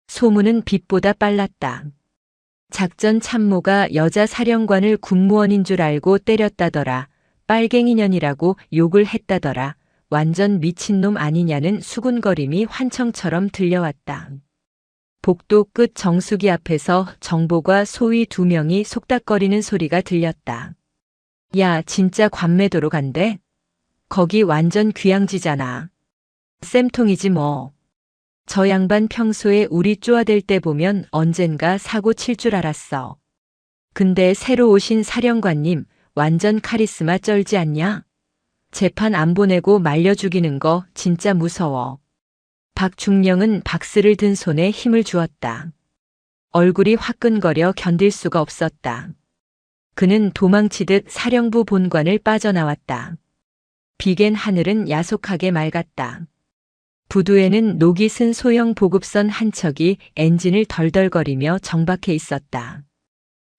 소문은 빛보다 빨랐다. 작전 참모가 여자 사령관을 군무원인 줄 알고 때렸다더라. 빨갱이년이라고 욕을 했다더라. 완전 미친놈 아니냐는 수군거림이 환청처럼 들려왔다. 복도 끝 정수기 앞에서 정보가 소위 2명이 속닥거리는 소리가 들렸다. 야, 진짜 관매도로 간대? 거기 완전 귀양지잖아. 쌤통이지 뭐. 저 양반 평소에 우리 쪼아댈 때 보면 언젠가 사고 칠 줄 알았어. 근데 새로 오신 사령관님 완전 카리스마 쩔지 않냐? 재판 안 보내고 말려 죽이는 거 진짜 무서워. 박중령은 박스를 든 손에 힘을 주었다. 얼굴이 화끈거려 견딜 수가 없었다. 그는 도망치듯 사령부 본관을 빠져나왔다. 비갠 하늘은 야속하게 맑았다. 부두에는 녹이 쓴 소형 보급선 한 척이 엔진을 덜덜거리며 정박해 있었다.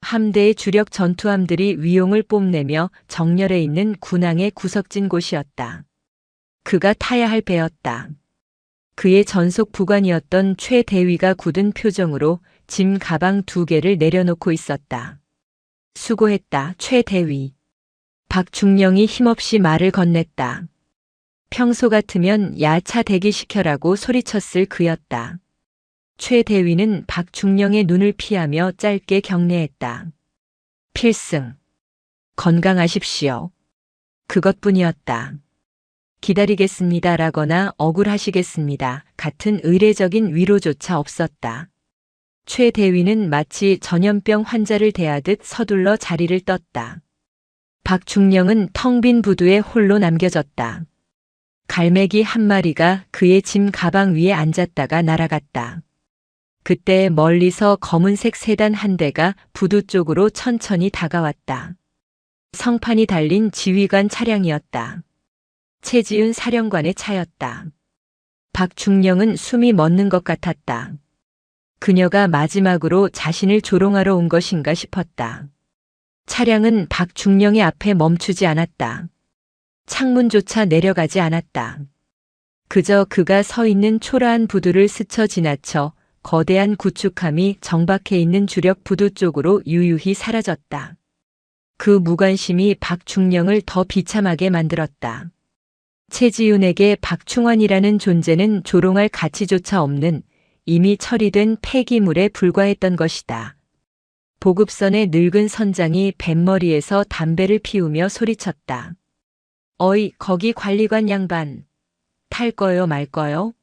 함대의 주력 전투함들이 위용을 뽐내며 정렬해 있는 군항의 구석진 곳이었다. 그가 타야 할 배였다. 그의 전속 부관이었던 최 대위가 굳은 표정으로 짐 가방 2개를 내려놓고 있었다. 수고했다, 최 대위. 박중령이 힘없이 말을 건넸다. 평소 같으면 야차 대기시켜라고 소리쳤을 그였다. 최 대위는 박중령의 눈을 피하며 짧게 경례했다. 필승. 건강하십시오. 그것뿐이었다. 기다리겠습니다라거나 억울하시겠습니다 같은 의례적인 위로조차 없었다. 최 대위는 마치 전염병 환자를 대하듯 서둘러 자리를 떴다. 박중령은 텅 빈 부두에 홀로 남겨졌다. 갈매기 한 마리가 그의 짐 가방 위에 앉았다가 날아갔다. 그때 멀리서 검은색 세단 한 대가 부두 쪽으로 천천히 다가왔다. 성판이 달린 지휘관 차량이었다. 최지윤 사령관의 차였다. 박중령은 숨이 멎는 것 같았다. 그녀가 마지막으로 자신을 조롱하러 온 것인가 싶었다. 차량은 박중령의 앞에 멈추지 않았다. 창문조차 내려가지 않았다. 그저 그가 서 있는 초라한 부두를 스쳐 지나쳐 거대한 구축함이 정박해 있는 주력 부두 쪽으로 유유히 사라졌다. 그 무관심이 박중령을 더 비참하게 만들었다. 최지윤에게 박충환이라는 존재는 조롱할 가치조차 없는 이미 처리된 폐기물에 불과했던 것이다. 보급선의 늙은 선장이 뱃머리에서 담배를 피우며 소리쳤다. 어이, 거기 관리관 양반. 탈 거요 말 거요?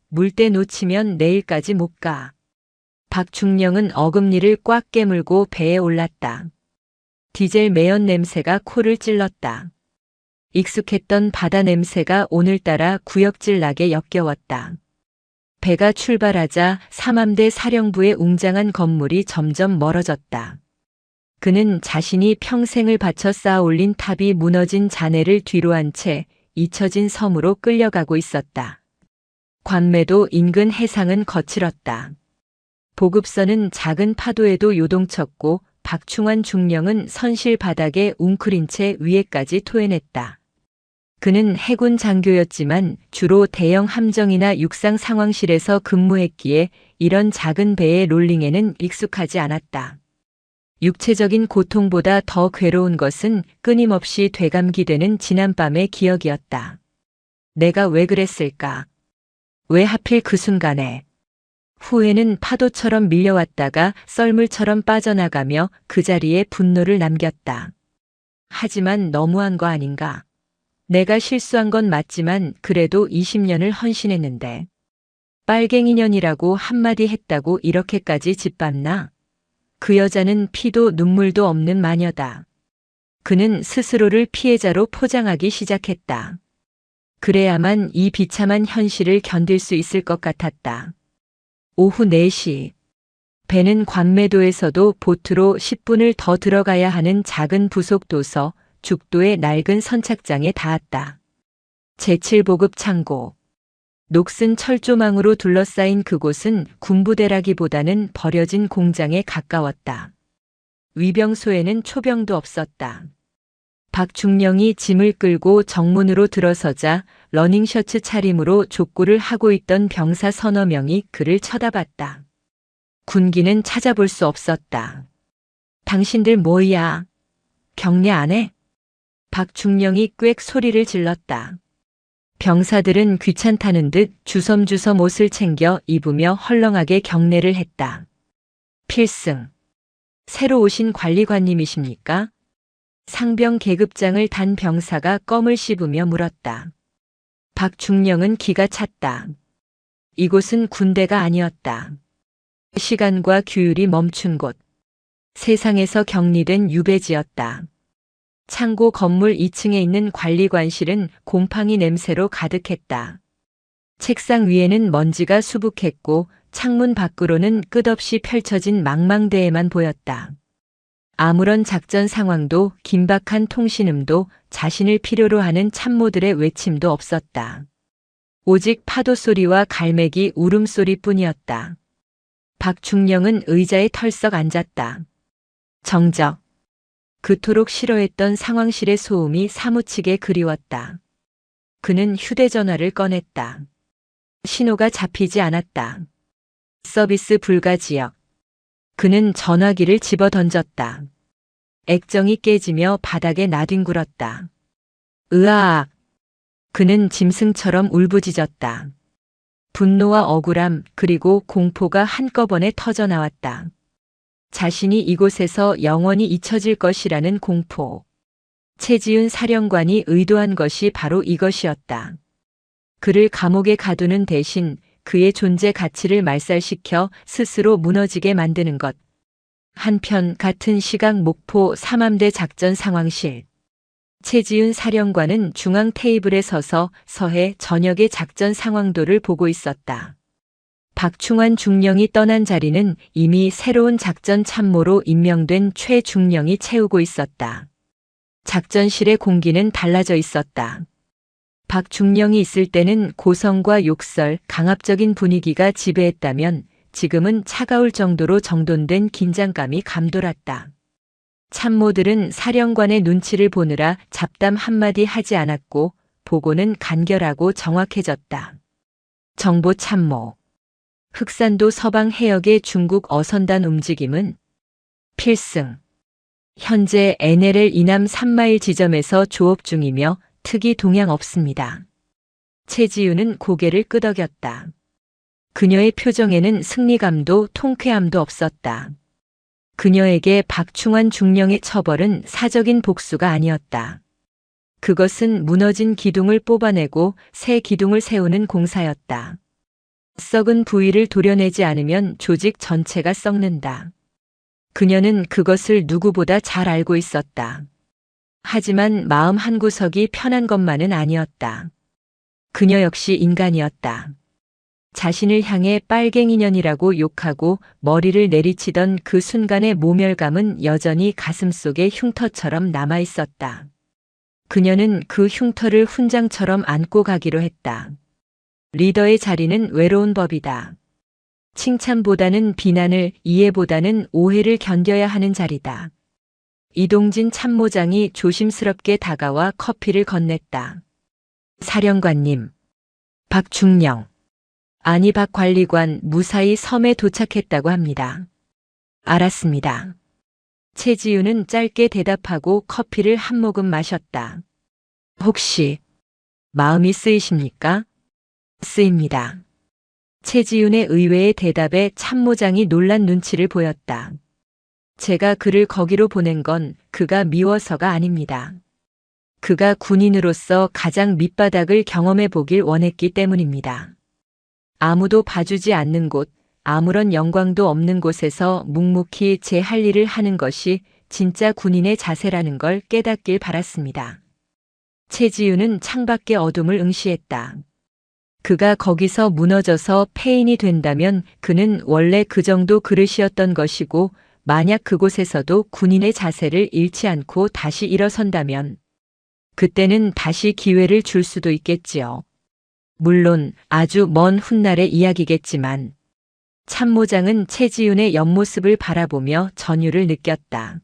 물때 놓치면 내일까지 못 가. 박중령은 어금니를 꽉 깨물고 배에 올랐다. 디젤 매연 냄새가 코를 찔렀다. 익숙했던 바다 냄새가 오늘따라 구역질 나게 역겨웠다. 배가 출발하자 삼함대 사령부의 웅장한 건물이 점점 멀어졌다. 그는 자신이 평생을 바쳐 쌓아 올린 탑이 무너진 잔해를 뒤로 한 채 잊혀진 섬으로 끌려가고 있었다. 관매도 인근 해상은 거칠었다. 보급선은 작은 파도에도 요동쳤고 박충환 중령은 선실 바닥에 웅크린 채 위에까지 토해냈다. 그는 해군 장교였지만 주로 대형 함정이나 육상 상황실에서 근무했기에 이런 작은 배의 롤링에는 익숙하지 않았다. 육체적인 고통보다 더 괴로운 것은 끊임없이 되감기되는 지난밤의 기억이었다. 내가 왜 그랬을까? 왜 하필 그 순간에? 후회는 파도처럼 밀려왔다가 썰물처럼 빠져나가며 그 자리에 분노를 남겼다. 하지만 너무한 거 아닌가? 내가 실수한 건 맞지만 그래도 20년을 헌신했는데. 빨갱이년이라고 한마디 했다고 이렇게까지 짓밟나? 그 여자는 피도 눈물도 없는 마녀다. 그는 스스로를 피해자로 포장하기 시작했다. 그래야만 이 비참한 현실을 견딜 수 있을 것 같았다. 오후 4시. 배는 관매도에서도 보트로 10분을 더 들어가야 하는 작은 부속도서 죽도의 낡은 선착장에 닿았다. 제7보급 창고. 녹슨 철조망으로 둘러싸인 그곳은 군부대라기보다는 버려진 공장에 가까웠다. 위병소에는 초병도 없었다. 박중령이 짐을 끌고 정문으로 들어서자 러닝셔츠 차림으로 족구를 하고 있던 병사 서너 명이 그를 쳐다봤다. 군기는 찾아볼 수 없었다. 당신들 뭐야? 경례 안 해? 박중령이 꽥 소리를 질렀다. 병사들은 귀찮다는 듯 주섬주섬 옷을 챙겨 입으며 헐렁하게 경례를 했다. 필승. 새로 오신 관리관님이십니까? 상병 계급장을 단 병사가 껌을 씹으며 물었다. 박중령은 기가 찼다. 이곳은 군대가 아니었다. 시간과 규율이 멈춘 곳. 세상에서 격리된 유배지였다. 창고 건물 2층에 있는 관리관실은 곰팡이 냄새로 가득했다. 책상 위에는 먼지가 수북했고 창문 밖으로는 끝없이 펼쳐진 망망대해만 보였다. 아무런 작전 상황도 긴박한 통신음도 자신을 필요로 하는 참모들의 외침도 없었다. 오직 파도 소리와 갈매기 울음소리뿐이었다. 박중령은 의자에 털썩 앉았다. 정적. 그토록 싫어했던 상황실의 소음이 사무치게 그리웠다. 그는 휴대전화를 꺼냈다. 신호가 잡히지 않았다. 서비스 불가 지역. 그는 전화기를 집어 던졌다. 액정이 깨지며 바닥에 나뒹굴었다. 으악! 그는 짐승처럼 울부짖었다. 분노와 억울함 그리고 공포가 한꺼번에 터져나왔다. 자신이 이곳에서 영원히 잊혀질 것이라는 공포. 최지윤 사령관이 의도한 것이 바로 이것이었다. 그를 감옥에 가두는 대신 그의 존재 가치를 말살시켜 스스로 무너지게 만드는 것. 한편 같은 시각 목포 삼함대 작전 상황실. 최지윤 사령관은 중앙 테이블에 서서 서해 전역의 작전 상황도를 보고 있었다. 박충환 중령이 떠난 자리는 이미 새로운 작전 참모로 임명된 최중령이 채우고 있었다. 작전실의 공기는 달라져 있었다. 박중령이 있을 때는 고성과 욕설, 강압적인 분위기가 지배했다면 지금은 차가울 정도로 정돈된 긴장감이 감돌았다. 참모들은 사령관의 눈치를 보느라 잡담 한마디 하지 않았고 보고는 간결하고 정확해졌다. 정보 참모. 흑산도 서방 해역의 중국 어선단 움직임은 필승. 현재 NLL 이남 3마일 지점에서 조업 중이며 특이 동향 없습니다. 최지윤은 고개를 끄덕였다. 그녀의 표정에는 승리감도 통쾌함도 없었다. 그녀에게 박충환 중령의 처벌은 사적인 복수가 아니었다. 그것은 무너진 기둥을 뽑아내고 새 기둥을 세우는 공사였다. 썩은 부위를 도려내지 않으면 조직 전체가 썩는다. 그녀는 그것을 누구보다 잘 알고 있었다. 하지만 마음 한구석이 편한 것만은 아니었다. 그녀 역시 인간이었다. 자신을 향해 빨갱이년이라고 욕하고 머리를 내리치던 그 순간의 모멸감은 여전히 가슴속에 흉터처럼 남아있었다. 그녀는 그 흉터를 훈장처럼 안고 가기로 했다. 리더의 자리는 외로운 법이다. 칭찬보다는 비난을, 이해보다는 오해를 견뎌야 하는 자리다. 이동진 참모장이 조심스럽게 다가와 커피를 건넸다. 사령관님. 박중령. 아니 박 관리관 무사히 섬에 도착했다고 합니다. 알았습니다. 최지윤은 짧게 대답하고 커피를 한 모금 마셨다. 혹시 마음이 쓰이십니까? 쓰입니다. 최지윤의 의외의 대답에 참모장이 놀란 눈치를 보였다. 제가 그를 거기로 보낸 건 그가 미워서가 아닙니다. 그가 군인으로서 가장 밑바닥을 경험해 보길 원했기 때문입니다. 아무도 봐주지 않는 곳, 아무런 영광도 없는 곳에서 묵묵히 제 할 일을 하는 것이 진짜 군인의 자세라는 걸 깨닫길 바랐습니다. 최지윤은 창밖의 어둠을 응시했다. 그가 거기서 무너져서 폐인이 된다면 그는 원래 그 정도 그릇이었던 것이고 만약 그곳에서도 군인의 자세를 잃지 않고 다시 일어선다면 그때는 다시 기회를 줄 수도 있겠지요. 물론 아주 먼 훗날의 이야기겠지만 참모장은 최지윤의 옆모습을 바라보며 전율을 느꼈다.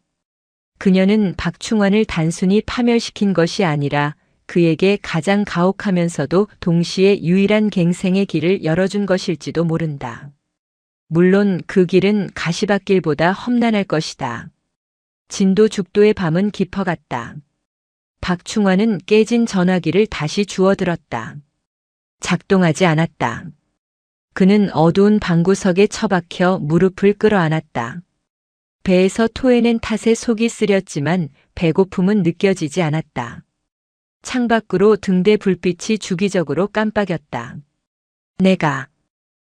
그녀는 박충환을 단순히 파멸시킨 것이 아니라 그에게 가장 가혹하면서도 동시에 유일한 갱생의 길을 열어준 것일지도 모른다. 물론 그 길은 가시밭길보다 험난할 것이다. 진도 죽도의 밤은 깊어갔다. 박충환은 깨진 전화기를 다시 주워들었다. 작동하지 않았다. 그는 어두운 방구석에 처박혀 무릎을 끌어안았다. 배에서 토해낸 탓에 속이 쓰렸지만 배고픔은 느껴지지 않았다. 창밖으로 등대 불빛이 주기적으로 깜빡였다.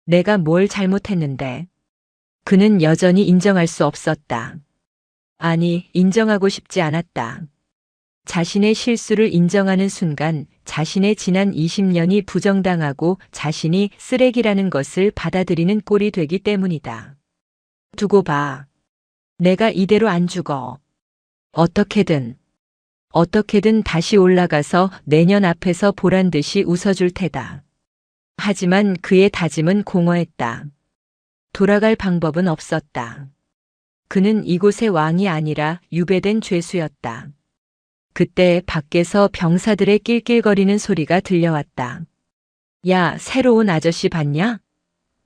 내가 뭘 잘못했는데. 그는 여전히 인정할 수 없었다. 아니, 인정하고 싶지 않았다. 자신의 실수를 인정하는 순간 자신의 지난 20년이 부정당하고 자신이 쓰레기라는 것을 받아들이는 꼴이 되기 때문이다. 두고 봐. 내가 이대로 안 죽어. 어떻게든 다시 올라가서 내년 앞에서 보란 듯이 웃어줄 테다. 하지만 그의 다짐은 공허했다. 돌아갈 방법은 없었다. 그는 이곳의 왕이 아니라 유배된 죄수였다. 그때 밖에서 병사들의 낄낄거리는 소리가 들려왔다. 야, 새로운 아저씨 봤냐?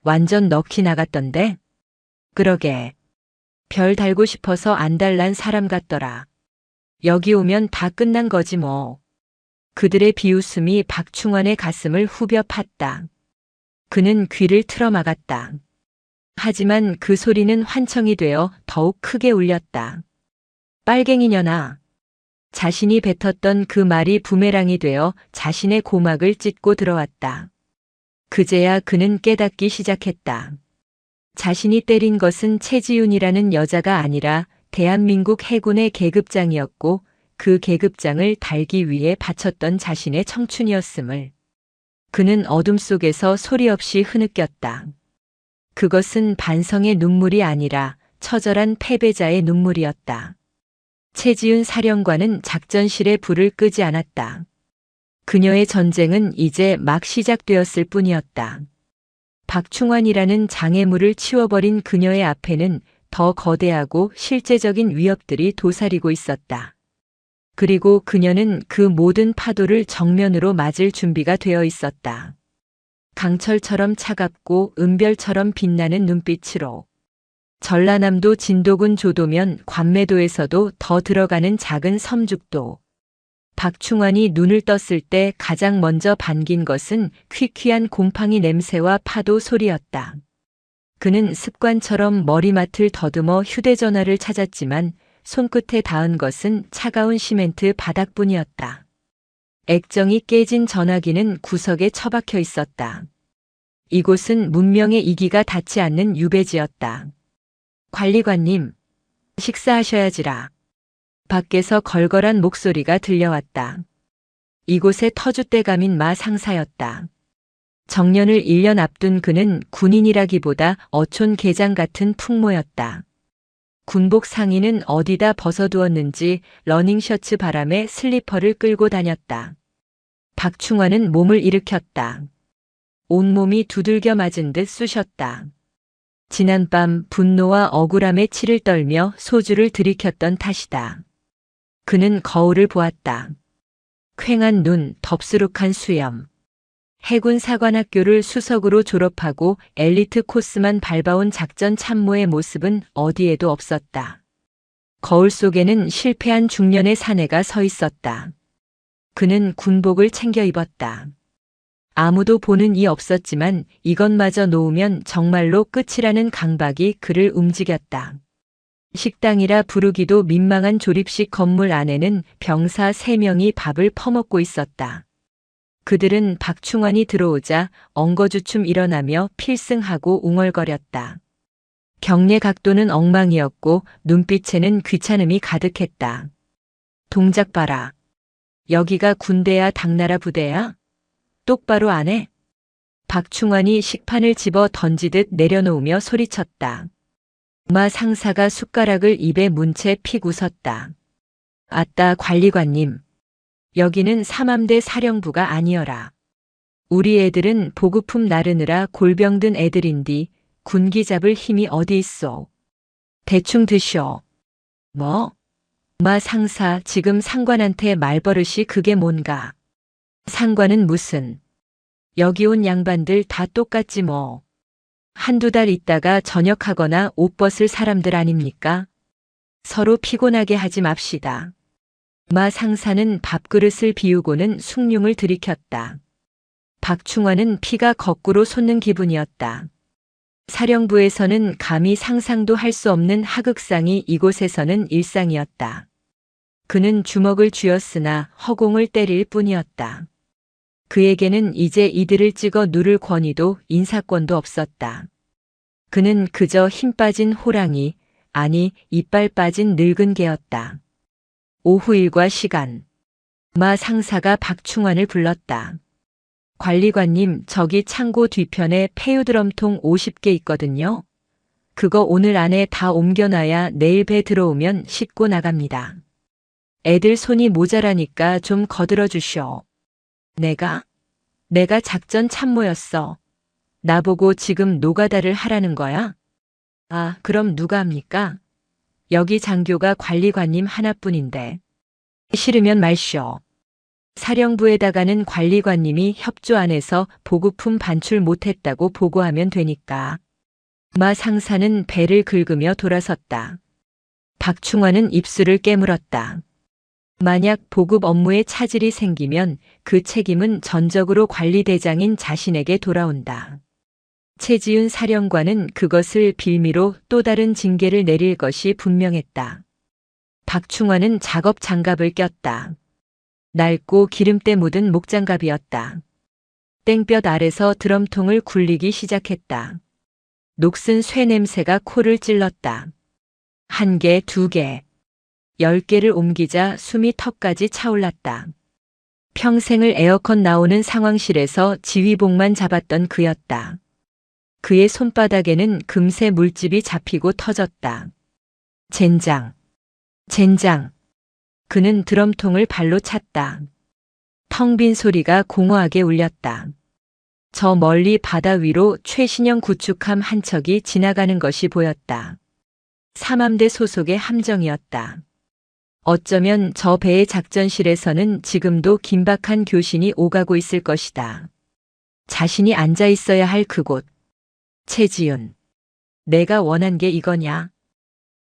완전 넋이 나갔던데? 그러게. 별 달고 싶어서 안 달란 사람 같더라. 여기 오면 다 끝난 거지 뭐. 그들의 비웃음이 박충환의 가슴을 후벼 팠다. 그는 귀를 틀어막았다. 하지만 그 소리는 환청이 되어 더욱 크게 울렸다. 빨갱이년아. 자신이 뱉었던 그 말이 부메랑이 되어 자신의 고막을 찢고 들어왔다. 그제야 그는 깨닫기 시작했다. 자신이 때린 것은 최지윤이라는 여자가 아니라 대한민국 해군의 계급장이었고 그 계급장을 달기 위해 바쳤던 자신의 청춘이었음을 그는 어둠 속에서 소리 없이 흐느꼈다. 그것은 반성의 눈물이 아니라 처절한 패배자의 눈물이었다. 최지훈 사령관은 작전실에 불을 끄지 않았다. 그녀의 전쟁은 이제 막 시작되었을 뿐이었다. 박충환이라는 장애물을 치워버린 그녀의 앞에는 더 거대하고 실제적인 위협들이 도사리고 있었다. 그리고 그녀는 그 모든 파도를 정면으로 맞을 준비가 되어 있었다. 강철처럼 차갑고 은별처럼 빛나는 눈빛으로. 전라남도 진도군 조도면 관매도에서도 더 들어가는 작은 섬죽도. 박충환이 눈을 떴을 때 가장 먼저 반긴 것은 퀴퀴한 곰팡이 냄새와 파도 소리였다. 그는 습관처럼 머리맡을 더듬어 휴대전화를 찾았지만 손끝에 닿은 것은 차가운 시멘트 바닥뿐이었다. 액정이 깨진 전화기는 구석에 처박혀 있었다. 이곳은 문명의 이기가 닿지 않는 유배지였다. 관리관님, 식사하셔야지라. 밖에서 걸걸한 목소리가 들려왔다. 이곳의 터줏대감인 마 상사였다. 정년을 1년 앞둔 그는 군인이라기보다 어촌 계장 같은 풍모였다. 군복 상의는 어디다 벗어두었는지 러닝셔츠 바람에 슬리퍼를 끌고 다녔다. 박충환은 몸을 일으켰다. 온몸이 두들겨 맞은 듯 쑤셨다. 지난밤 분노와 억울함에 치를 떨며 소주를 들이켰던 탓이다. 그는 거울을 보았다. 퀭한 눈, 덥수룩한 수염. 해군 사관학교를 수석으로 졸업하고 엘리트 코스만 밟아온 작전 참모의 모습은 어디에도 없었다. 거울 속에는 실패한 중년의 사내가 서 있었다. 그는 군복을 챙겨 입었다. 아무도 보는 이 없었지만 이것마저 놓으면 정말로 끝이라는 강박이 그를 움직였다. 식당이라 부르기도 민망한 조립식 건물 안에는 병사 3명이 밥을 퍼먹고 있었다. 그들은 박충환이 들어오자 엉거주춤 일어나며 필승하고 웅얼거렸다. 경례 각도는 엉망이었고 눈빛에는 귀찮음이 가득했다. 동작 봐라. 여기가 군대야 당나라 부대야? 똑바로 안 해? 박충환이 식판을 집어 던지듯 내려놓으며 소리쳤다. 마 상사가 숟가락을 입에 문 채 픽 웃었다. 아따 관리관님. 여기는 삼함대 사령부가 아니어라. 우리 애들은 보급품 나르느라 골병든 애들인디 군기 잡을 힘이 어디 있어. 대충 드셔. 뭐? 마 상사 지금 상관한테 말버릇이 그게 뭔가. 상관은 무슨. 여기 온 양반들 다 똑같지 뭐. 한두 달 있다가 전역하거나 옷 벗을 사람들 아닙니까? 서로 피곤하게 하지 맙시다. 마 상사는 밥그릇을 비우고는 숭늉을 들이켰다. 박충환은 피가 거꾸로 솟는 기분이었다. 사령부에서는 감히 상상도 할 수 없는 하극상이 이곳에서는 일상이었다. 그는 주먹을 쥐었으나 허공을 때릴 뿐이었다. 그에게는 이제 이들을 찍어 누를 권위도 인사권도 없었다. 그는 그저 힘 빠진 호랑이, 아니 이빨 빠진 늙은 개였다. 오후 일과 시간. 마 상사가 박충환을 불렀다. 관리관님, 저기 창고 뒤편에 폐유드럼통 50개 있거든요. 그거 오늘 안에 다 옮겨놔야 내일 배 들어오면 싣고 나갑니다. 애들 손이 모자라니까 좀 거들어 주쇼. 내가 작전 참모였어. 나보고 지금 노가다를 하라는 거야? 아, 그럼 누가 합니까? 여기 장교가 관리관님 하나뿐인데. 싫으면 말쇼. 사령부에다가는 관리관님이 협조 안 해서 보급품 반출 못했다고 보고하면 되니까. 마 상사는 배를 긁으며 돌아섰다. 박충환은 입술을 깨물었다. 만약 보급 업무에 차질이 생기면 그 책임은 전적으로 관리대장인 자신에게 돌아온다. 최지훈 사령관은 그것을 빌미로 또 다른 징계를 내릴 것이 분명했다. 박충환은 작업 장갑을 꼈다. 낡고 기름때 묻은 목장갑이었다. 땡볕 아래서 드럼통을 굴리기 시작했다. 녹슨 쇠 냄새가 코를 찔렀다. 1개, 2개. 10개를 옮기자 숨이 턱까지 차올랐다. 평생을 에어컨 나오는 상황실에서 지휘봉만 잡았던 그였다. 그의 손바닥에는 금세 물집이 잡히고 터졌다. 젠장, 젠장. 그는 드럼통을 발로 찼다. 텅 빈 소리가 공허하게 울렸다. 저 멀리 바다 위로 최신형 구축함 한 척이 지나가는 것이 보였다. 삼함대 소속의 함정이었다. 어쩌면 저 배의 작전실에서는 지금도 긴박한 교신이 오가고 있을 것이다. 자신이 앉아 있어야 할 그곳. 최지윤. 내가 원한 게 이거냐?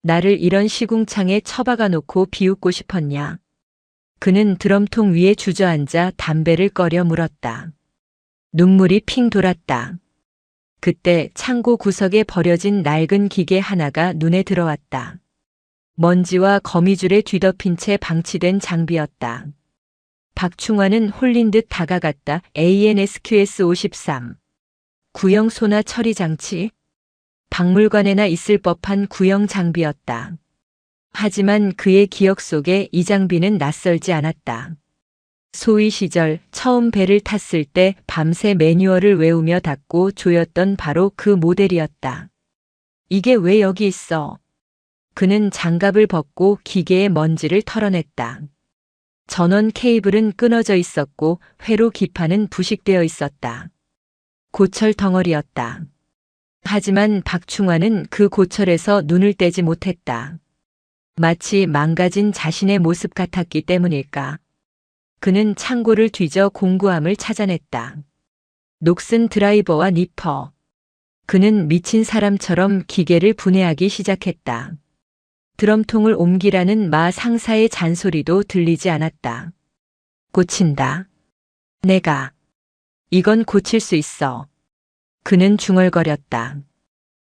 나를 이런 시궁창에 처박아 놓고 비웃고 싶었냐? 그는 드럼통 위에 주저앉아 담배를 꺼려 물었다. 눈물이 핑 돌았다. 그때 창고 구석에 버려진 낡은 기계 하나가 눈에 들어왔다. 먼지와 거미줄에 뒤덮인 채 방치된 장비였다. 박충환은 홀린 듯 다가갔다. ANSQS-53. 구형 소나 처리 장치? 박물관에나 있을 법한 구형 장비였다. 하지만 그의 기억 속에 이 장비는 낯설지 않았다. 소위 시절 처음 배를 탔을 때 밤새 매뉴얼을 외우며 닦고 조였던 바로 그 모델이었다. 이게 왜 여기 있어? 그는 장갑을 벗고 기계의 먼지를 털어냈다. 전원 케이블은 끊어져 있었고 회로 기판은 부식되어 있었다. 고철 덩어리였다. 하지만 박충환은 그 고철에서 눈을 떼지 못했다. 마치 망가진 자신의 모습 같았기 때문일까? 그는 창고를 뒤져 공구함을 찾아냈다. 녹슨 드라이버와 니퍼. 그는 미친 사람처럼 기계를 분해하기 시작했다. 드럼통을 옮기라는 마 상사의 잔소리도 들리지 않았다. 고친다. 내가. 이건 고칠 수 있어. 그는 중얼거렸다.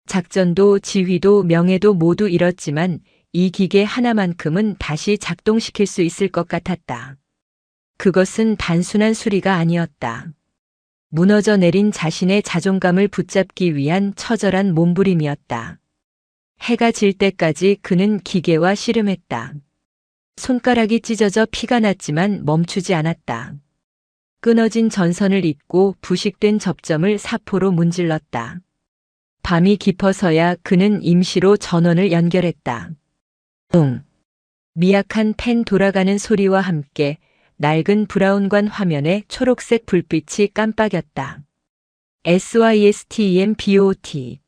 작전도 지휘도 명예도 모두 잃었지만 이 기계 하나만큼은 다시 작동시킬 수 있을 것 같았다. 그것은 단순한 수리가 아니었다. 무너져 내린 자신의 자존감을 붙잡기 위한 처절한 몸부림이었다. 해가 질 때까지 그는 기계와 씨름했다. 손가락이 찢어져 피가 났지만 멈추지 않았다. 끊어진 전선을 잇고 부식된 접점을 사포로 문질렀다. 밤이 깊어서야 그는 임시로 전원을 연결했다. 웅. 미약한 펜 돌아가는 소리와 함께 낡은 브라운관 화면에 초록색 불빛이 깜빡였다. SYSTEMBOT.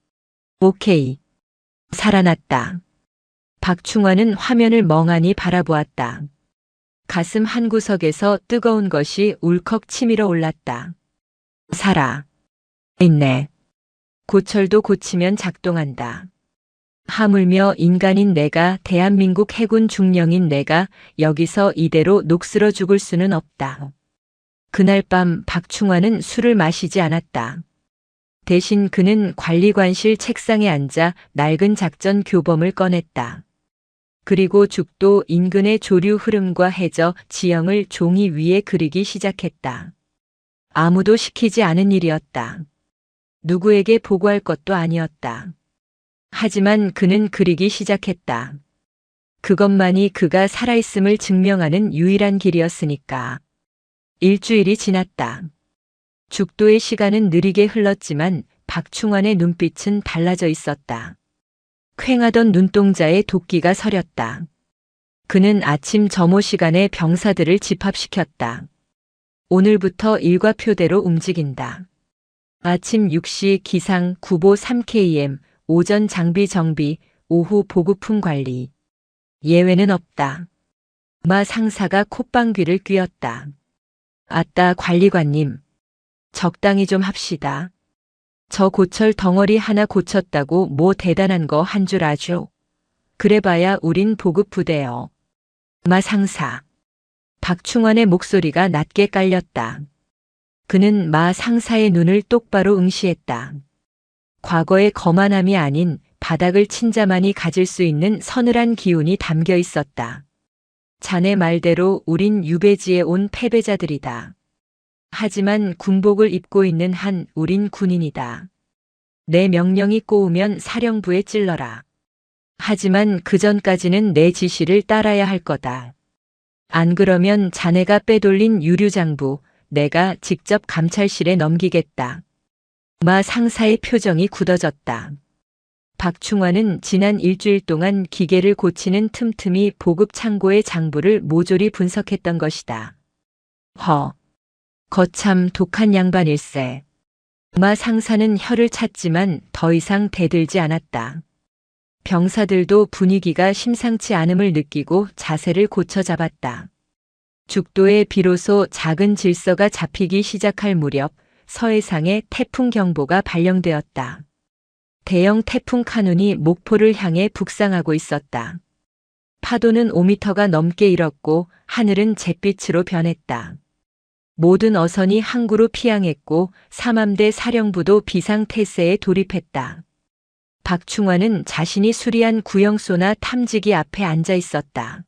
오케이. 살아났다. 박충환은 화면을 멍하니 바라보았다. 가슴 한구석에서 뜨거운 것이 울컥 치밀어 올랐다. 살아. 있네. 고철도 고치면 작동한다. 하물며 인간인 내가, 대한민국 해군 중령인 내가 여기서 이대로 녹슬어 죽을 수는 없다. 그날 밤 박충환은 술을 마시지 않았다. 대신 그는 관리관실 책상에 앉아 낡은 작전 교범을 꺼냈다. 그리고 죽도 인근의 조류 흐름과 해저 지형을 종이 위에 그리기 시작했다. 아무도 시키지 않은 일이었다. 누구에게 보고할 것도 아니었다. 하지만 그는 그리기 시작했다. 그것만이 그가 살아있음을 증명하는 유일한 길이었으니까. 일주일이 지났다. 죽도의 시간은 느리게 흘렀지만 박충환의 눈빛은 달라져 있었다. 퀭하던 눈동자에 도끼가 서렸다. 그는 아침 점호 시간에 병사들을 집합시켰다. 오늘부터 일과표대로 움직인다. 아침 6시 기상 구보 3km, 오전 장비 정비, 오후 보급품 관리. 예외는 없다. 마 상사가 콧방귀를 뀌었다. 아따 관리관님. 적당히 좀 합시다. 저 고철 덩어리 하나 고쳤다고 뭐 대단한 거 한 줄 아죠? 그래봐야 우린 보급부대요. 마 상사. 박충환의 목소리가 낮게 깔렸다. 그는 마 상사의 눈을 똑바로 응시했다. 과거의 거만함이 아닌 바닥을 친 자만이 가질 수 있는 서늘한 기운이 담겨 있었다. 자네 말대로 우린 유배지에 온 패배자들이다. 하지만 군복을 입고 있는 한 우린 군인이다. 내 명령이 꼬우면 사령부에 찔러라. 하지만 그 전까지는 내 지시를 따라야 할 거다. 안 그러면 자네가 빼돌린 유류장부 내가 직접 감찰실에 넘기겠다. 마 상사의 표정이 굳어졌다. 박충환은 지난 일주일 동안 기계를 고치는 틈틈이 보급 창고의 장부를 모조리 분석했던 것이다. 거참 독한 양반일세. 마 상사는 혀를 찼지만 더 이상 대들지 않았다. 병사들도 분위기가 심상치 않음을 느끼고 자세를 고쳐 잡았다. 죽도에 비로소 작은 질서가 잡히기 시작할 무렵 서해상에 태풍 경보가 발령되었다. 대형 태풍 카눈이 목포를 향해 북상하고 있었다. 파도는 5m가 넘게 일었고 하늘은 잿빛으로 변했다. 모든 어선이 항구로 피항했고 삼함대 사령부도 비상태세에 돌입했다. 박충환은 자신이 수리한 구형소나 탐지기 앞에 앉아 있었다.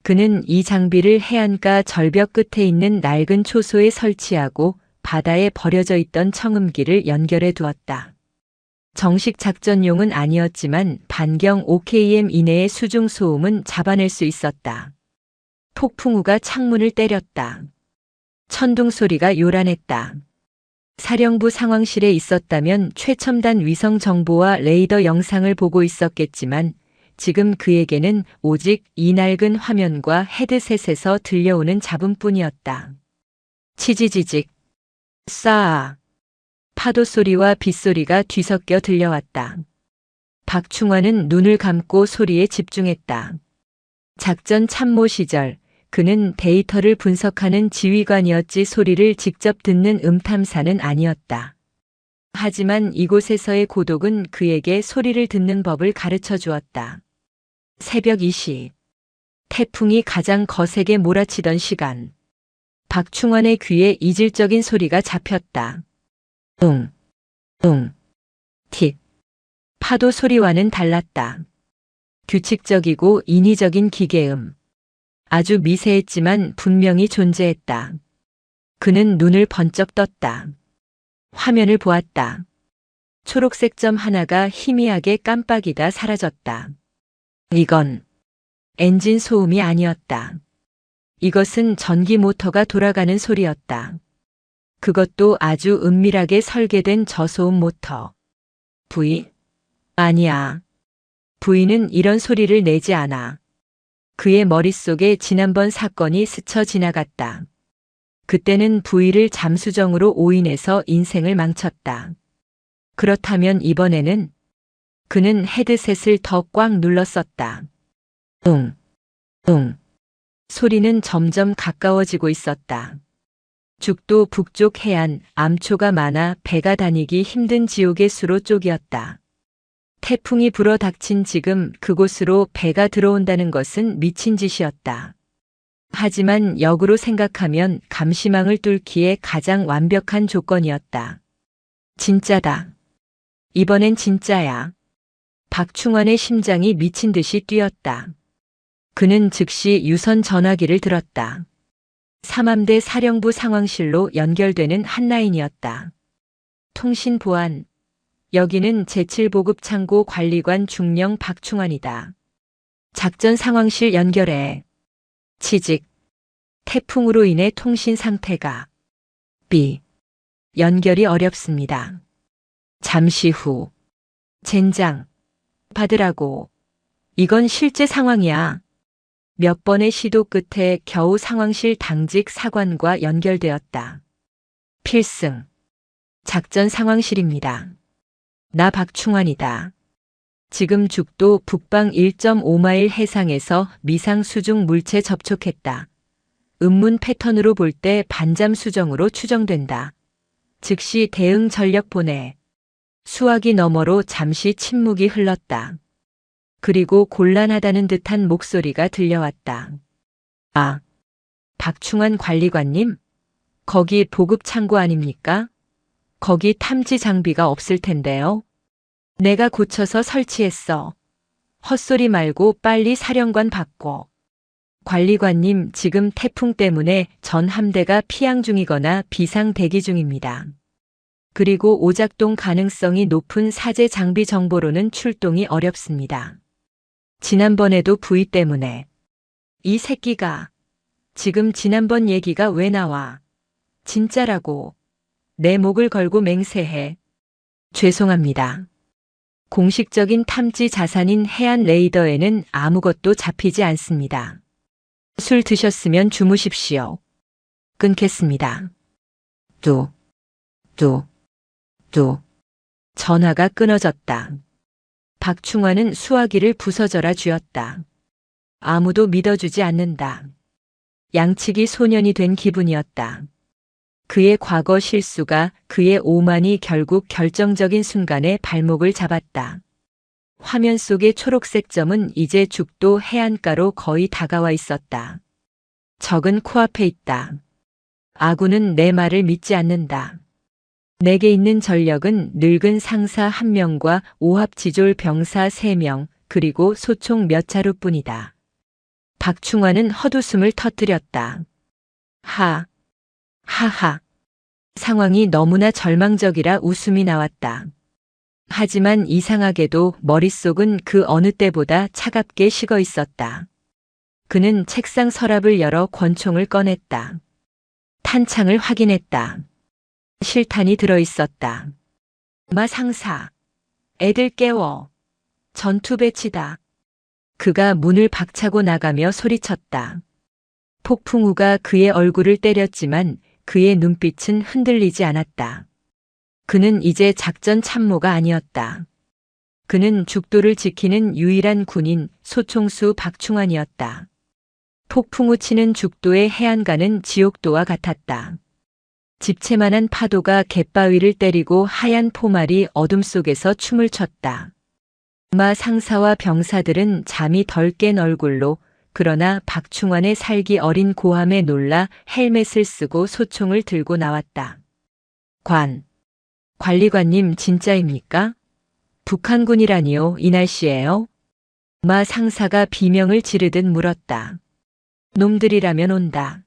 그는 이 장비를 해안가 절벽 끝에 있는 낡은 초소에 설치하고 바다에 버려져 있던 청음기를 연결해 두었다. 정식 작전용은 아니었지만 반경 5km 이내의 수중 소음은 잡아낼 수 있었다. 폭풍우가 창문을 때렸다. 천둥 소리가 요란했다. 사령부 상황실에 있었다면 최첨단 위성 정보와 레이더 영상을 보고 있었겠지만 지금 그에게는 오직 이 낡은 화면과 헤드셋에서 들려오는 잡음뿐이었다. 치지지직, 싸아. 파도 소리와 빗소리가 뒤섞여 들려왔다. 박충환은 눈을 감고 소리에 집중했다. 작전 참모 시절 그는 데이터를 분석하는 지휘관이었지 소리를 직접 듣는 음탐사는 아니었다. 하지만 이곳에서의 고독은 그에게 소리를 듣는 법을 가르쳐 주었다. 새벽 2시. 태풍이 가장 거세게 몰아치던 시간. 박충환의 귀에 이질적인 소리가 잡혔다. 틱. 파도 소리와는 달랐다. 규칙적이고 인위적인 기계음. 아주 미세했지만 분명히 존재했다. 그는 눈을 번쩍 떴다. 화면을 보았다. 초록색 점 하나가 희미하게 깜빡이다 사라졌다. 이건 엔진 소음이 아니었다. 이것은 전기 모터가 돌아가는 소리였다. 그것도 아주 은밀하게 설계된 저소음 모터. 아니야. 부인은 이런 소리를 내지 않아. 그의 머릿속에 지난번 사건이 스쳐 지나갔다. 그때는 부위를 잠수정으로 오인해서 인생을 망쳤다. 그렇다면 이번에는 그는 헤드셋을 더 꽉 눌렀었다. 소리는 점점 가까워지고 있었다. 죽도 북쪽 해안 암초가 많아 배가 다니기 힘든 지옥의 수로 쪽이었다. 태풍이 불어 닥친 지금 그곳으로 배가 들어온다는 것은 미친 짓이었다. 하지만 역으로 생각하면 감시망을 뚫기에 가장 완벽한 조건이었다. 진짜다. 이번엔 진짜야. 박충환의 심장이 미친 듯이 뛰었다. 그는 즉시 유선 전화기를 들었다. 삼함대 사령부 상황실로 연결되는 한 라인이었다. 통신 보안. 여기는 제7보급 창고 관리관 중령 박충환이다. 작전 상황실 연결해. 취직. 태풍으로 인해 통신 상태가 연결이 어렵습니다. 잠시 후. 젠장. 받으라고. 이건 실제 상황이야. 몇 번의 시도 끝에 겨우 상황실 당직 사관과 연결되었다. 필승. 작전 상황실입니다. 나 박충환이다. 지금 죽도 북방 1.5마일 해상에서 미상 수중 물체 접촉했다. 음문 패턴으로 볼 때 반잠 수정으로 추정된다. 즉시 대응 전력 보내. 수화기 너머로 잠시 침묵이 흘렀다. 그리고 곤란하다는 듯한 목소리가 들려왔다. 아, 박충환 관리관님? 거기 보급 창고 아닙니까? 거기 탐지 장비가 없을 텐데요. 내가 고쳐서 설치했어. 헛소리 말고 빨리 사령관 바꿔. 관리관님, 지금 태풍 때문에 전 함대가 피항 중이거나 비상 대기 중입니다. 그리고 오작동 가능성이 높은 사제 장비 정보로는 출동이 어렵습니다. 지난번에도 부위 때문에. 이 새끼가. 지금 지난번 얘기가 왜 나와? 진짜라고. 내 목을 걸고 맹세해. 죄송합니다. 공식적인 탐지 자산인 해안 레이더에는 아무것도 잡히지 않습니다. 술 드셨으면 주무십시오. 끊겠습니다. 또. 전화가 끊어졌다. 박충환은 수화기를 부서져라 쥐었다. 아무도 믿어주지 않는다. 양치기 소년이 된 기분이었다. 그의 과거 실수가 그의 오만이 결국 결정적인 순간에 발목을 잡았다. 화면 속의 초록색 점은 이제 죽도 해안가로 거의 다가와 있었다. 적은 코앞에 있다. 아군은 내 말을 믿지 않는다. 내게 있는 전력은 늙은 상사 1명과 오합지졸 병사 3명, 그리고 소총 몇 자루뿐이다. 박충환은 헛웃음을 터뜨렸다. 하하. 상황이 너무나 절망적이라 웃음이 나왔다. 하지만 이상하게도 머릿속은 그 어느 때보다 차갑게 식어 있었다. 그는 책상 서랍을 열어 권총을 꺼냈다. 탄창을 확인했다. 실탄이 들어있었다. 마 상사. 애들 깨워. 전투 배치다. 그가 문을 박차고 나가며 소리쳤다. 폭풍우가 그의 얼굴을 때렸지만 그의 눈빛은 흔들리지 않았다. 그는 이제 작전 참모가 아니었다. 그는 죽도를 지키는 유일한 군인 소총수 박충환이었다. 폭풍우 치는 죽도의 해안가는 지옥도와 같았다. 집채만한 파도가 갯바위를 때리고 하얀 포말이 어둠 속에서 춤을 췄다. 마 상사와 병사들은 잠이 덜 깬 얼굴로, 그러나 박충환의 살기 어린 고함에 놀라 헬멧을 쓰고 소총을 들고 나왔다. 관리관님 진짜입니까? 북한군이라니요, 이 날씨에요? 마 상사가 비명을 지르듯 물었다. 놈들이라면 온다.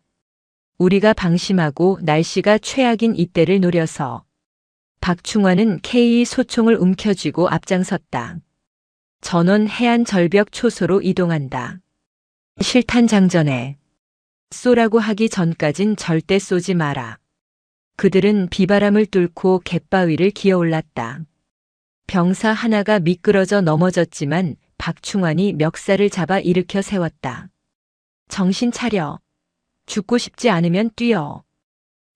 우리가 방심하고 날씨가 최악인 이때를 노려서. 박충환은 K 소총을 움켜쥐고 앞장섰다. 전원 해안 절벽 초소로 이동한다. 실탄 장전해. 쏘라고 하기 전까진 절대 쏘지 마라. 그들은 비바람을 뚫고 갯바위를 기어올랐다. 병사 하나가 미끄러져 넘어졌지만 박충환이 멱살을 잡아 일으켜 세웠다. 정신 차려. 죽고 싶지 않으면 뛰어.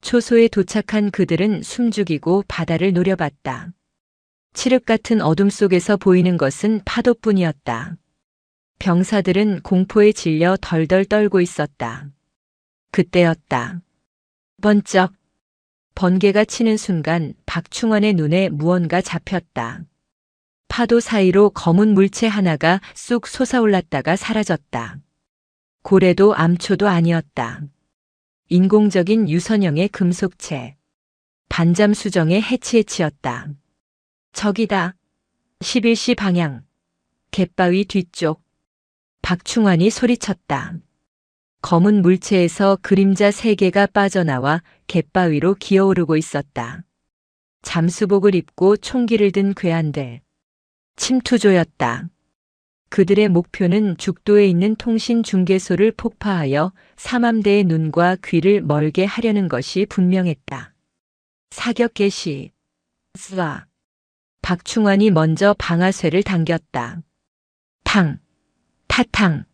초소에 도착한 그들은 숨죽이고 바다를 노려봤다. 칠흑 같은 어둠 속에서 보이는 것은 파도뿐이었다. 병사들은 공포에 질려 덜덜 떨고 있었다. 그때였다. 번쩍. 번개가 치는 순간 박충환의 눈에 무언가 잡혔다. 파도 사이로 검은 물체 하나가 쑥 솟아올랐다가 사라졌다. 고래도 암초도 아니었다. 인공적인 유선형의 금속체. 반잠 수정의 해치해치였다. 적이다. 11시 방향. 갯바위 뒤쪽. 박충환이 소리쳤다. 검은 물체에서 그림자 3개가 빠져나와 갯바위로 기어오르고 있었다. 잠수복을 입고 총기를 든 괴한들. 침투조였다. 그들의 목표는 죽도에 있는 통신 중개소를 폭파하여 삼함대의 눈과 귀를 멀게 하려는 것이 분명했다. 사격 개시. 쏴. 박충환이 먼저 방아쇠를 당겼다. 탕. 타탕.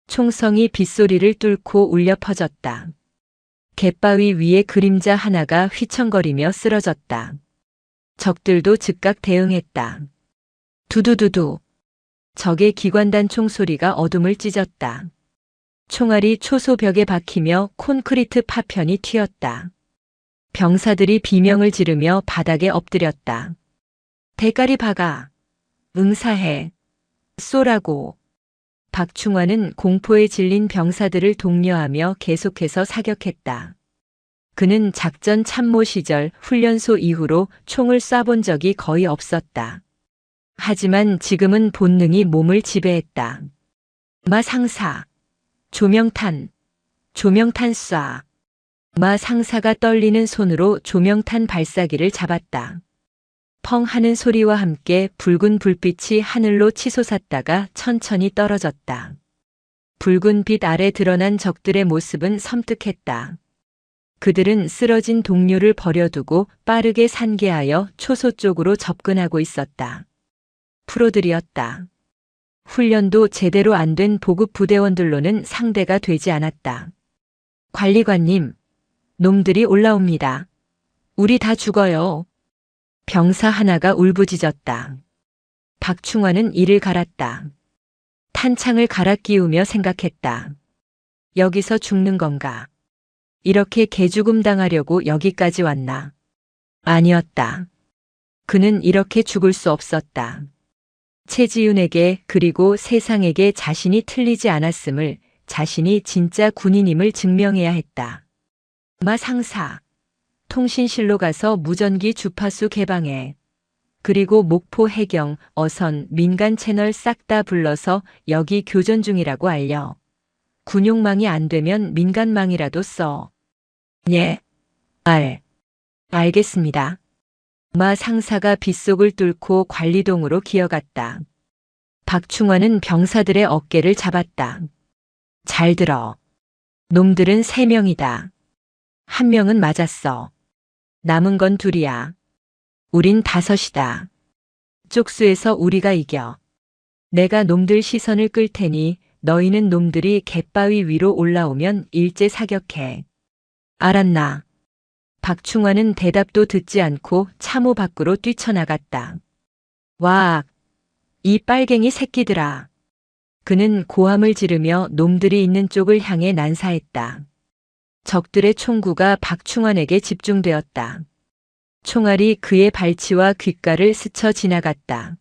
총성이 빗소리를 뚫고 울려 퍼졌다. 갯바위 위에 그림자 하나가 휘청거리며 쓰러졌다. 적들도 즉각 대응했다. 두두두두. 적의 기관단 총소리가 어둠을 찢었다. 총알이 초소벽에 박히며 콘크리트 파편이 튀었다. 병사들이 비명을 지르며 바닥에 엎드렸다. 대가리 박아. 응사해. 쏘라고. 박충환은 공포에 질린 병사들을 독려하며 계속해서 사격했다. 그는 작전 참모 시절 훈련소 이후로 총을 쏴본 적이 거의 없었다. 하지만 지금은 본능이 몸을 지배했다. 마 상사. 조명탄. 조명탄 쏴. 마 상사가 떨리는 손으로 조명탄 발사기를 잡았다. 펑 하는 소리와 함께 붉은 불빛이 하늘로 치솟았다가 천천히 떨어졌다. 붉은 빛 아래 드러난 적들의 모습은 섬뜩했다. 그들은 쓰러진 동료를 버려두고 빠르게 산계하여 초소 쪽으로 접근하고 있었다. 프로들이었다. 훈련도 제대로 안 된 보급 부대원들로는 상대가 되지 않았다. 관리관님, 놈들이 올라옵니다. 우리 다 죽어요. 병사 하나가 울부짖었다. 박충환은 이를 갈았다. 탄창을 갈아 끼우며 생각했다. 여기서 죽는 건가? 이렇게 개죽음 당하려고 여기까지 왔나? 아니었다. 그는 이렇게 죽을 수 없었다. 최지윤에게 그리고 세상에게 자신이 틀리지 않았음을, 자신이 진짜 군인임을 증명해야 했다. 마 상사. 통신실로 가서 무전기 주파수 개방해. 그리고 목포 해경, 어선, 민간 채널 싹 다 불러서 여기 교전 중이라고 알려. 군용망이 안 되면 민간망이라도 써. 예. 알겠습니다. 마 상사가 빗속을 뚫고 관리동으로 기어갔다. 박충환은 병사들의 어깨를 잡았다. 잘 들어. 놈들은 3명이다. 1명은 맞았어. 남은 건 2이야. 우린 5이다. 쪽수에서 우리가 이겨. 내가 놈들 시선을 끌 테니 너희는 놈들이 갯바위 위로 올라오면 일제 사격해. 알았나? 박충환은 대답도 듣지 않고 참호 밖으로 뛰쳐나갔다. 와, 이 빨갱이 새끼들아. 그는 고함을 지르며 놈들이 있는 쪽을 향해 난사했다. 적들의 총구가 박충환에게 집중되었다. 총알이 그의 발치와 귓가를 스쳐 지나갔다.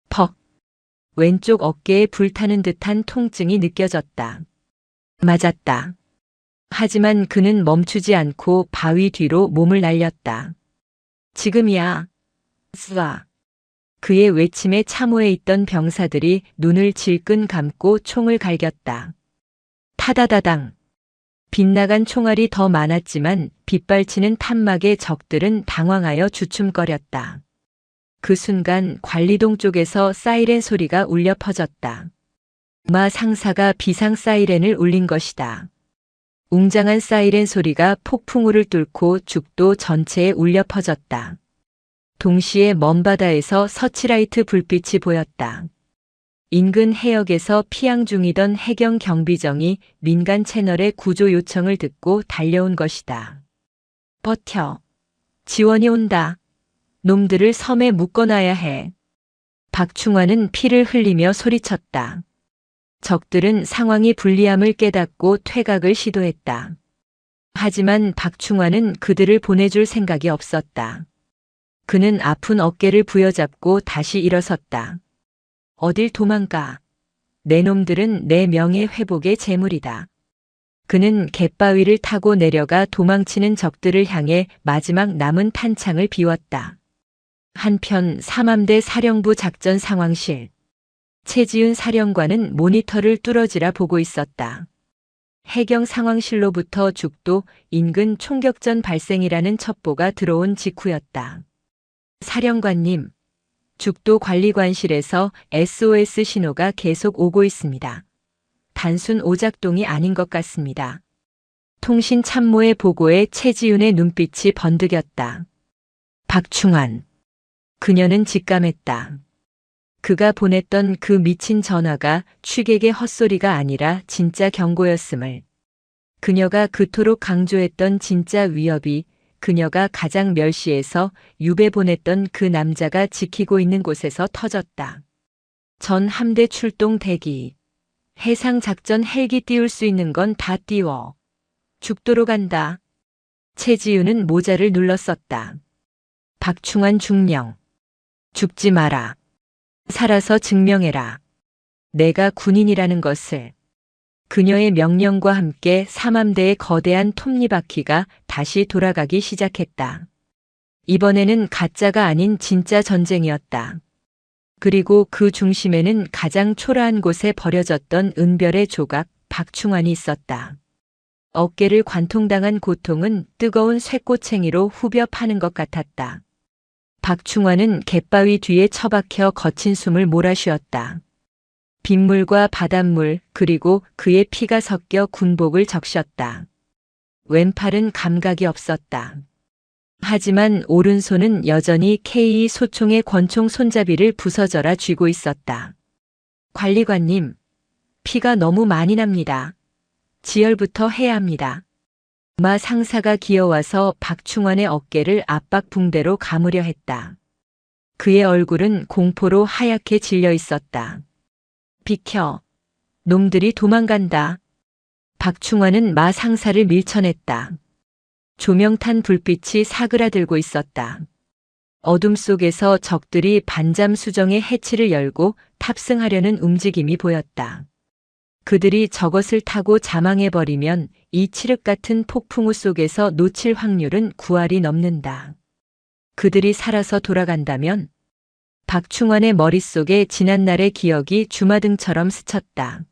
퍽. 왼쪽 어깨에 불타는 듯한 통증이 느껴졌다. 맞았다. 하지만 그는 멈추지 않고 바위 뒤로 몸을 날렸다. 지금이야. 쏴. 그의 외침에 참호에 있던 병사들이 눈을 질끈 감고 총을 갈겼다. 타다다당. 빗나간 총알이 더 많았지만 빗발치는 탄막의 적들은 당황하여 주춤거렸다. 그 순간 관리동 쪽에서 사이렌 소리가 울려 퍼졌다. 마 상사가 비상 사이렌을 울린 것이다. 웅장한 사이렌 소리가 폭풍우를 뚫고 죽도 전체에 울려 퍼졌다. 동시에 먼 바다에서 서치라이트 불빛이 보였다. 인근 해역에서 피항 중이던 해경 경비정이 민간 채널의 구조 요청을 듣고 달려온 것이다. 버텨. 지원이 온다. 놈들을 섬에 묶어놔야 해. 박충환은 피를 흘리며 소리쳤다. 적들은 상황이 불리함을 깨닫고 퇴각을 시도했다. 하지만 박충환은 그들을 보내줄 생각이 없었다. 그는 아픈 어깨를 부여잡고 다시 일어섰다. 어딜 도망가. 내 놈들은 내 명예 회복의 재물이다. 그는 갯바위를 타고 내려가 도망치는 적들을 향해 마지막 남은 탄창을 비웠다. 한편 3함대 사령부 작전 상황실. 최지윤 사령관은 모니터를 뚫어지라 보고 있었다. 해경 상황실로부터 죽도 인근 총격전 발생이라는 첩보가 들어온 직후였다. 사령관님, 죽도 관리관실에서 SOS 신호가 계속 오고 있습니다. 단순 오작동이 아닌 것 같습니다. 통신 참모의 보고에 최지윤의 눈빛이 번득였다. 박충환. 그녀는 직감했다. 그가 보냈던 그 미친 전화가 취객의 헛소리가 아니라 진짜 경고였음을. 그녀가 그토록 강조했던 진짜 위협이 그녀가 가장 멸시해서 유배 보냈던 그 남자가 지키고 있는 곳에서 터졌다. 전 함대 출동 대기. 해상 작전 헬기 띄울 수 있는 건 다 띄워. 죽도록 간다. 최지윤은 모자를 눌렀었다. 박충환 중령. 죽지 마라. 살아서 증명해라. 내가 군인이라는 것을. 그녀의 명령과 함께 3함대의 거대한 톱니바퀴가 다시 돌아가기 시작했다. 이번에는 가짜가 아닌 진짜 전쟁이었다. 그리고 그 중심에는 가장 초라한 곳에 버려졌던 은별의 조각 박충환이 있었다. 어깨를 관통당한 고통은 뜨거운 쇠꼬챙이로 후벼 파는 것 같았다. 박충환은 갯바위 뒤에 처박혀 거친 숨을 몰아쉬었다. 빗물과 바닷물 그리고 그의 피가 섞여 군복을 적셨다. 왼팔은 감각이 없었다. 하지만 오른손은 여전히 K 소총의 권총 손잡이를 부서져라 쥐고 있었다. 관리관님, 피가 너무 많이 납니다. 지혈부터 해야 합니다. 마 상사가 기어와서 박충환의 어깨를 압박 붕대로 감으려 했다. 그의 얼굴은 공포로 하얗게 질려 있었다. 비켜. 놈들이 도망간다. 박충환은 마 상사를 밀쳐냈다. 조명탄 불빛이 사그라들고 있었다. 어둠 속에서 적들이 반잠 수정의 해치를 열고 탑승하려는 움직임이 보였다. 그들이 저것을 타고 자망해버리면 이 칠흑 같은 폭풍우 속에서 놓칠 확률은 9할이 넘는다. 그들이 살아서 돌아간다면? 박충환의 머릿속에 지난날의 기억이 주마등처럼 스쳤다.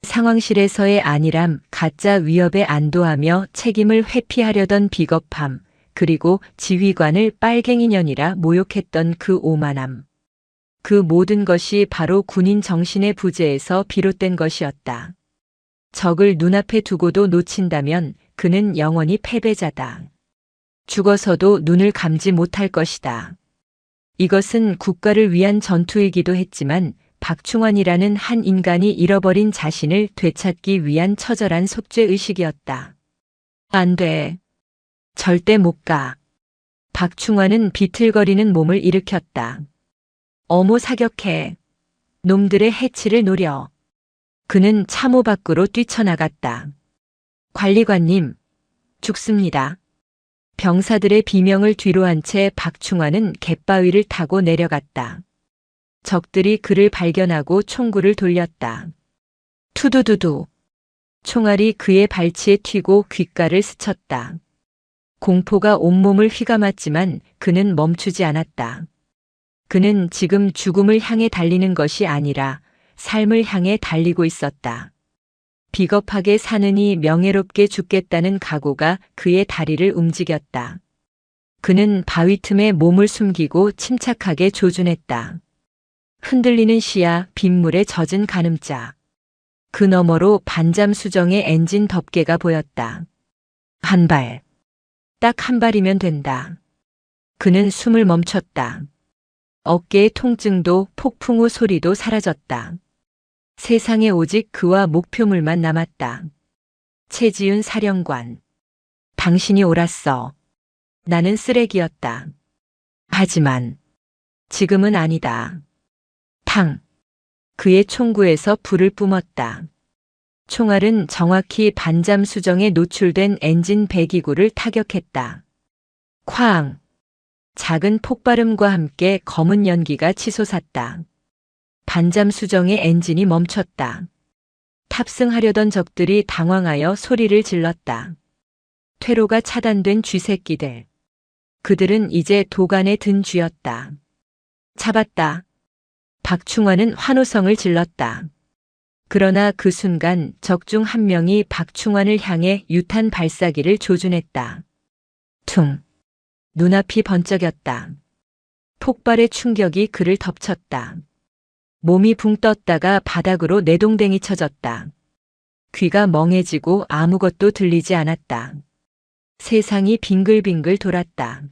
상황실에서의 안일함, 가짜 위협에 안도하며 책임을 회피하려던 비겁함, 그리고 지휘관을 빨갱이년이라 모욕했던 그 오만함. 그 모든 것이 바로 군인 정신의 부재에서 비롯된 것이었다. 적을 눈앞에 두고도 놓친다면 그는 영원히 패배자다. 죽어서도 눈을 감지 못할 것이다. 이것은 국가를 위한 전투이기도 했지만 박충환이라는 한 인간이 잃어버린 자신을 되찾기 위한 처절한 속죄의식이었다. 안 돼. 절대 못 가. 박충환은 비틀거리는 몸을 일으켰다. 어모 사격해. 놈들의 해치를 노려. 그는 참호 밖으로 뛰쳐나갔다. 관리관님, 죽습니다. 병사들의 비명을 뒤로 한 채 박충환은 갯바위를 타고 내려갔다. 적들이 그를 발견하고 총구를 돌렸다. 투두두두. 총알이 그의 발치에 튀고 귓가를 스쳤다. 공포가 온몸을 휘감았지만 그는 멈추지 않았다. 그는 지금 죽음을 향해 달리는 것이 아니라 삶을 향해 달리고 있었다. 비겁하게 사느니 명예롭게 죽겠다는 각오가 그의 다리를 움직였다. 그는 바위 틈에 몸을 숨기고 침착하게 조준했다. 흔들리는 시야, 빗물에 젖은 가늠자. 그 너머로 반잠 수정의 엔진 덮개가 보였다. 한 발. 딱 한 발이면 된다. 그는 숨을 멈췄다. 어깨의 통증도 폭풍우 소리도 사라졌다. 세상에 오직 그와 목표물만 남았다. 최지윤 사령관. 당신이 옳았어. 나는 쓰레기였다. 하지만 지금은 아니다. 탕. 그의 총구에서 불을 뿜었다. 총알은 정확히 반잠 수정에 노출된 엔진 배기구를 타격했다. 쾅. 작은 폭발음과 함께 검은 연기가 치솟았다. 반잠 수정의 엔진이 멈췄다. 탑승하려던 적들이 당황하여 소리를 질렀다. 퇴로가 차단된 쥐새끼들. 그들은 이제 도간에 든 쥐였다. 잡았다. 박충환은 환호성을 질렀다. 그러나 그 순간 적 중 한 명이 박충환을 향해 유탄 발사기를 조준했다. 퉁. 눈앞이 번쩍였다. 폭발의 충격이 그를 덮쳤다. 몸이 붕 떴다가 바닥으로 내동댕이 쳐졌다. 귀가 멍해지고 아무것도 들리지 않았다. 세상이 빙글빙글 돌았다.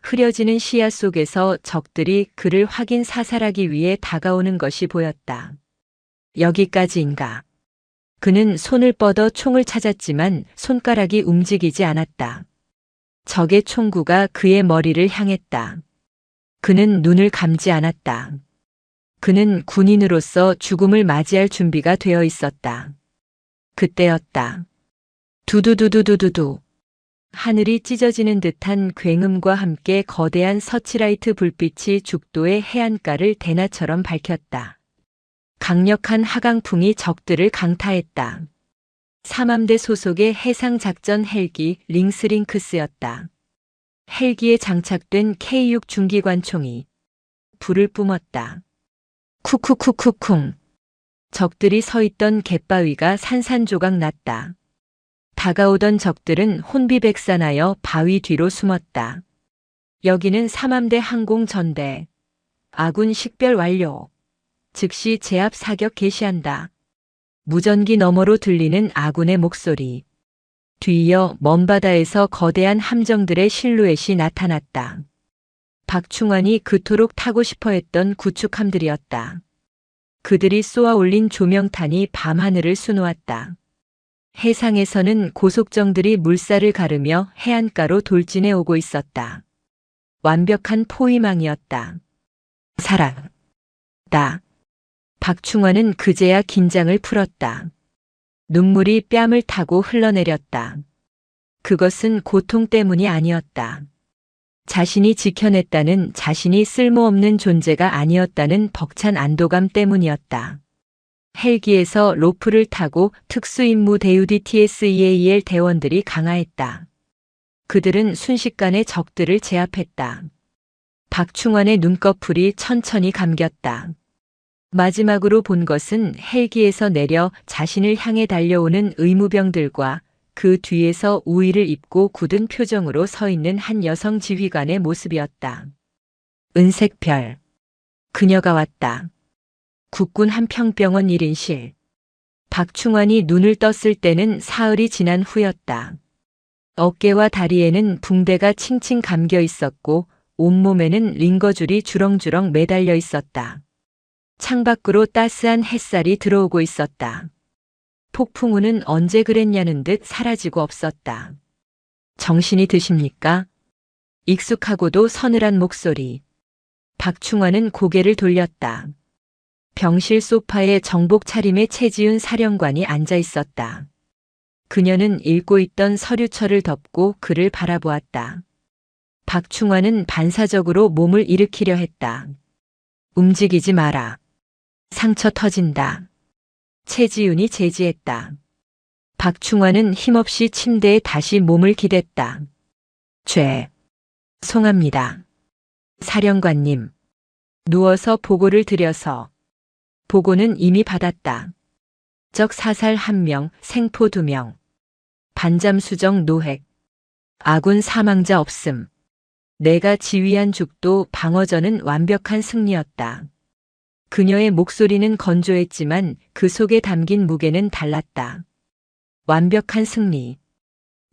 흐려지는 시야 속에서 적들이 그를 확인 사살하기 위해 다가오는 것이 보였다. 여기까지인가. 그는 손을 뻗어 총을 찾았지만 손가락이 움직이지 않았다. 적의 총구가 그의 머리를 향했다. 그는 눈을 감지 않았다. 그는 군인으로서 죽음을 맞이할 준비가 되어 있었다. 그때였다. 두두두두두두두. 하늘이 찢어지는 듯한 굉음과 함께 거대한 서치라이트 불빛이 죽도의 해안가를 대나처럼 밝혔다. 강력한 하강풍이 적들을 강타했다. 삼함대 소속의 해상작전 헬기 링스링크스였다. 헬기에 장착된 K6 중기관총이 불을 뿜었다. 쿠쿠쿠쿠쿵. 적들이 서 있던 갯바위가 산산조각 났다. 다가오던 적들은 혼비백산하여 바위 뒤로 숨었다. 여기는 삼함대 항공전대. 아군 식별 완료. 즉시 제압 사격 개시한다. 무전기 너머로 들리는 아군의 목소리. 뒤이어 먼 바다에서 거대한 함정들의 실루엣이 나타났다. 박충환이 그토록 타고 싶어 했던 구축함들이었다. 그들이 쏘아 올린 조명탄이 밤하늘을 수놓았다. 해상에서는 고속정들이 물살을 가르며 해안가로 돌진해 오고 있었다. 완벽한 포위망이었다. 살았다. 박충환은 그제야 긴장을 풀었다. 눈물이 뺨을 타고 흘러내렸다. 그것은 고통 때문이 아니었다. 자신이 지켜냈다는, 자신이 쓸모없는 존재가 아니었다는 벅찬 안도감 때문이었다. 헬기에서 로프를 타고 특수임무 대유디 TSEAL 대원들이 강화했다. 그들은 순식간에 적들을 제압했다. 박충환의 눈꺼풀이 천천히 감겼다. 마지막으로 본 것은 헬기에서 내려 자신을 향해 달려오는 의무병들과 그 뒤에서 우의를 입고 굳은 표정으로 서 있는 한 여성 지휘관의 모습이었다. 은색별. 그녀가 왔다. 국군 한평병원 1인실. 박충환이 눈을 떴을 때는 사흘이 지난 후였다. 어깨와 다리에는 붕대가 칭칭 감겨 있었고 온몸에는 링거줄이 주렁주렁 매달려 있었다. 창밖으로 따스한 햇살이 들어오고 있었다. 폭풍우는 언제 그랬냐는 듯 사라지고 없었다. 정신이 드십니까? 익숙하고도 서늘한 목소리. 박충환은 고개를 돌렸다. 병실 소파에 정복 차림의 최지훈 사령관이 앉아 있었다. 그녀는 읽고 있던 서류철을 덮고 그를 바라보았다. 박충환은 반사적으로 몸을 일으키려 했다. 움직이지 마라. 상처 터진다. 최지훈이 제지했다. 박충환은 힘없이 침대에 다시 몸을 기댔다. 송합니다. 사령관님. 누워서 보고를 드려서. 보고는 이미 받았다. 적 사살 1명, 생포 2명. 반잠 수정 노획. 아군 사망자 없음. 내가 지휘한 죽도 방어전은 완벽한 승리였다. 그녀의 목소리는 건조했지만 그 속에 담긴 무게는 달랐다. 완벽한 승리.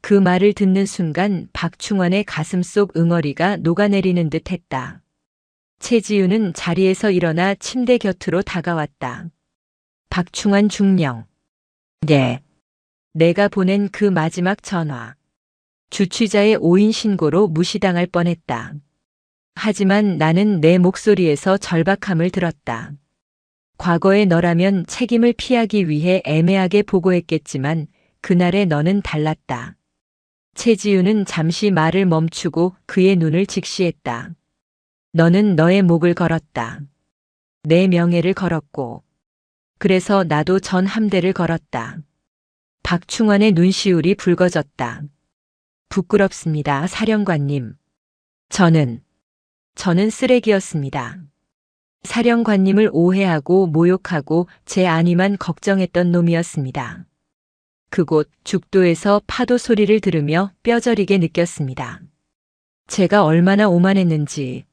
그 말을 듣는 순간 박충환의 가슴속 응어리가 녹아내리는 듯 했다. 최지우는 자리에서 일어나 침대 곁으로 다가왔다. 박충환 중령. 네. 내가 보낸 그 마지막 전화. 주취자의 오인 신고로 무시당할 뻔했다. 하지만 나는 내 목소리에서 절박함을 들었다. 과거의 너라면 책임을 피하기 위해 애매하게 보고했겠지만 그날의 너는 달랐다. 최지우는 잠시 말을 멈추고 그의 눈을 직시했다. 너는 너의 목을 걸었다. 내 명예를 걸었고. 그래서 나도 전 함대를 걸었다. 박충환의 눈시울이 붉어졌다. 부끄럽습니다, 사령관님. 저는 쓰레기였습니다. 사령관님을 오해하고 모욕하고 제 안위만 걱정했던 놈이었습니다. 그곳 죽도에서 파도 소리를 들으며 뼈저리게 느꼈습니다. 제가 얼마나 오만했는지.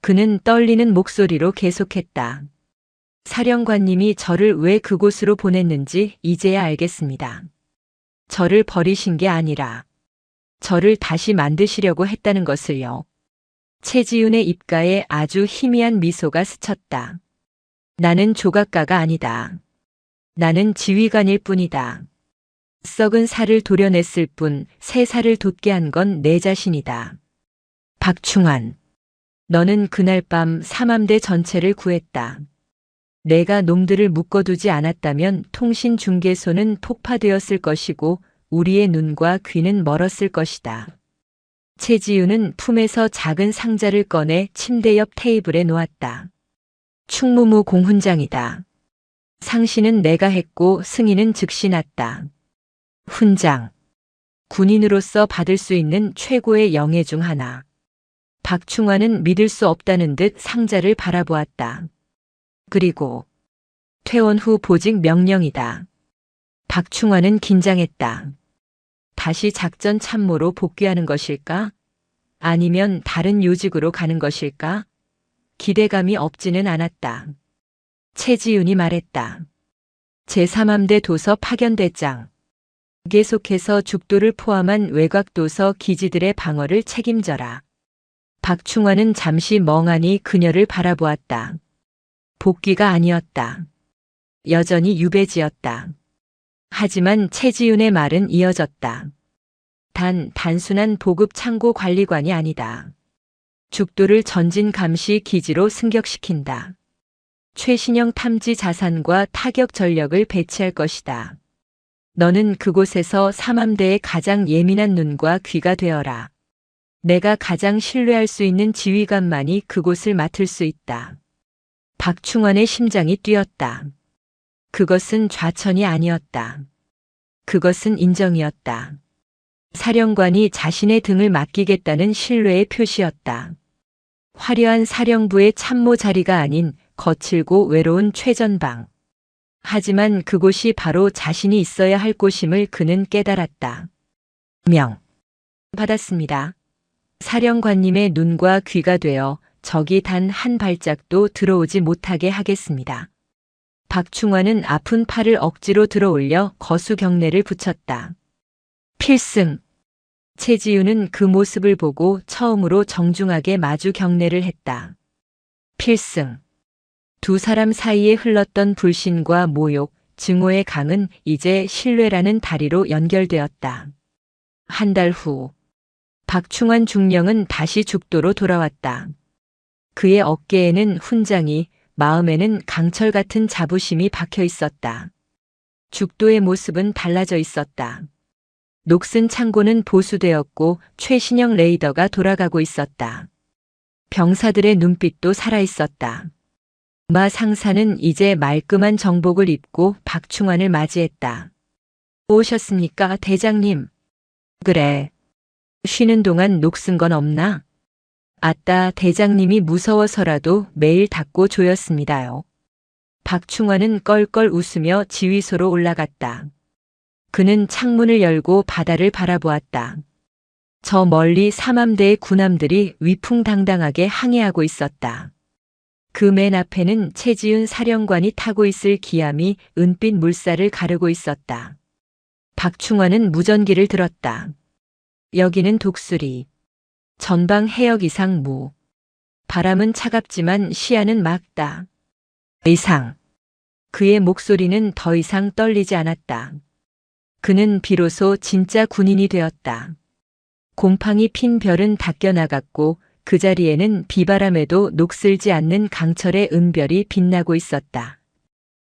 그는 떨리는 목소리로 계속했다. 사령관님이 저를 왜 그곳으로 보냈는지 이제야 알겠습니다. 저를 버리신 게 아니라 저를 다시 만드시려고 했다는 것을요. 최지훈의 입가에 아주 희미한 미소가 스쳤다. 나는 조각가가 아니다. 나는 지휘관일 뿐이다. 썩은 살을 도려냈을 뿐 새 살을 돋게 한 건 내 자신이다. 박충환. 너는 그날 밤 삼함대 전체를 구했다. 내가 놈들을 묶어두지 않았다면 통신중개소는 폭파되었을 것이고 우리의 눈과 귀는 멀었을 것이다. 최지우는 품에서 작은 상자를 꺼내 침대 옆 테이블에 놓았다. 충무무 공훈장이다. 상시는 내가 했고 승인은 즉시 났다. 훈장. 군인으로서 받을 수 있는 최고의 영예 중 하나. 박충환은 믿을 수 없다는 듯 상자를 바라보았다. 그리고 퇴원 후 보직 명령이다. 박충환은 긴장했다. 다시 작전 참모로 복귀하는 것일까? 아니면 다른 요직으로 가는 것일까? 기대감이 없지는 않았다. 최지윤이 말했다. 제3함대 도서 파견대장. 계속해서 죽도를 포함한 외곽도서 기지들의 방어를 책임져라. 박충환은 잠시 멍하니 그녀를 바라보았다. 복귀가 아니었다. 여전히 유배지였다. 하지만 최지윤의 말은 이어졌다. 단순한 보급 창고 관리관이 아니다. 죽도를 전진 감시 기지로 승격시킨다. 최신형 탐지 자산과 타격 전력을 배치할 것이다. 너는 그곳에서 3함대의 가장 예민한 눈과 귀가 되어라. 내가 가장 신뢰할 수 있는 지휘관만이 그곳을 맡을 수 있다. 박충환의 심장이 뛰었다. 그것은 좌천이 아니었다. 그것은 인정이었다. 사령관이 자신의 등을 맡기겠다는 신뢰의 표시였다. 화려한 사령부의 참모 자리가 아닌 거칠고 외로운 최전방. 하지만 그곳이 바로 자신이 있어야 할 곳임을 그는 깨달았다. 명. 받았습니다. 사령관님의 눈과 귀가 되어 적이 단 한 발짝도 들어오지 못하게 하겠습니다. 박충환은 아픈 팔을 억지로 들어올려 거수 경례를 붙였다. 필승. 최지윤은 그 모습을 보고 처음으로 정중하게 마주 경례를 했다. 필승. 두 사람 사이에 흘렀던 불신과 모욕, 증오의 강은 이제 신뢰라는 다리로 연결되었다. 한 달 후, 박충환 중령은 다시 죽도로 돌아왔다. 그의 어깨에는 훈장이, 마음에는 강철 같은 자부심이 박혀 있었다. 죽도의 모습은 달라져 있었다. 녹슨 창고는 보수되었고 최신형 레이더가 돌아가고 있었다. 병사들의 눈빛도 살아있었다. 마 상사는 이제 말끔한 정복을 입고 박충환을 맞이했다. 오셨습니까, 대장님? 그래. 쉬는 동안 녹슨 건 없나? 아따, 대장님이 무서워서라도 매일 닦고 조였습니다요. 박충환은 껄껄 웃으며 지휘소로 올라갔다. 그는 창문을 열고 바다를 바라보았다. 저 멀리 3함대의 군함들이 위풍당당하게 항해하고 있었다. 그 맨 앞에는 최지윤 사령관이 타고 있을 기암이 은빛 물살을 가르고 있었다. 박충환은 무전기를 들었다. 여기는 독수리. 전방 해역 이상 무. 바람은 차갑지만 시야는 맑다. 이상. 그의 목소리는 더 이상 떨리지 않았다. 그는 비로소 진짜 군인이 되었다. 곰팡이 핀 별은 닦여나갔고 그 자리에는 비바람에도 녹슬지 않는 강철의 은별이 빛나고 있었다.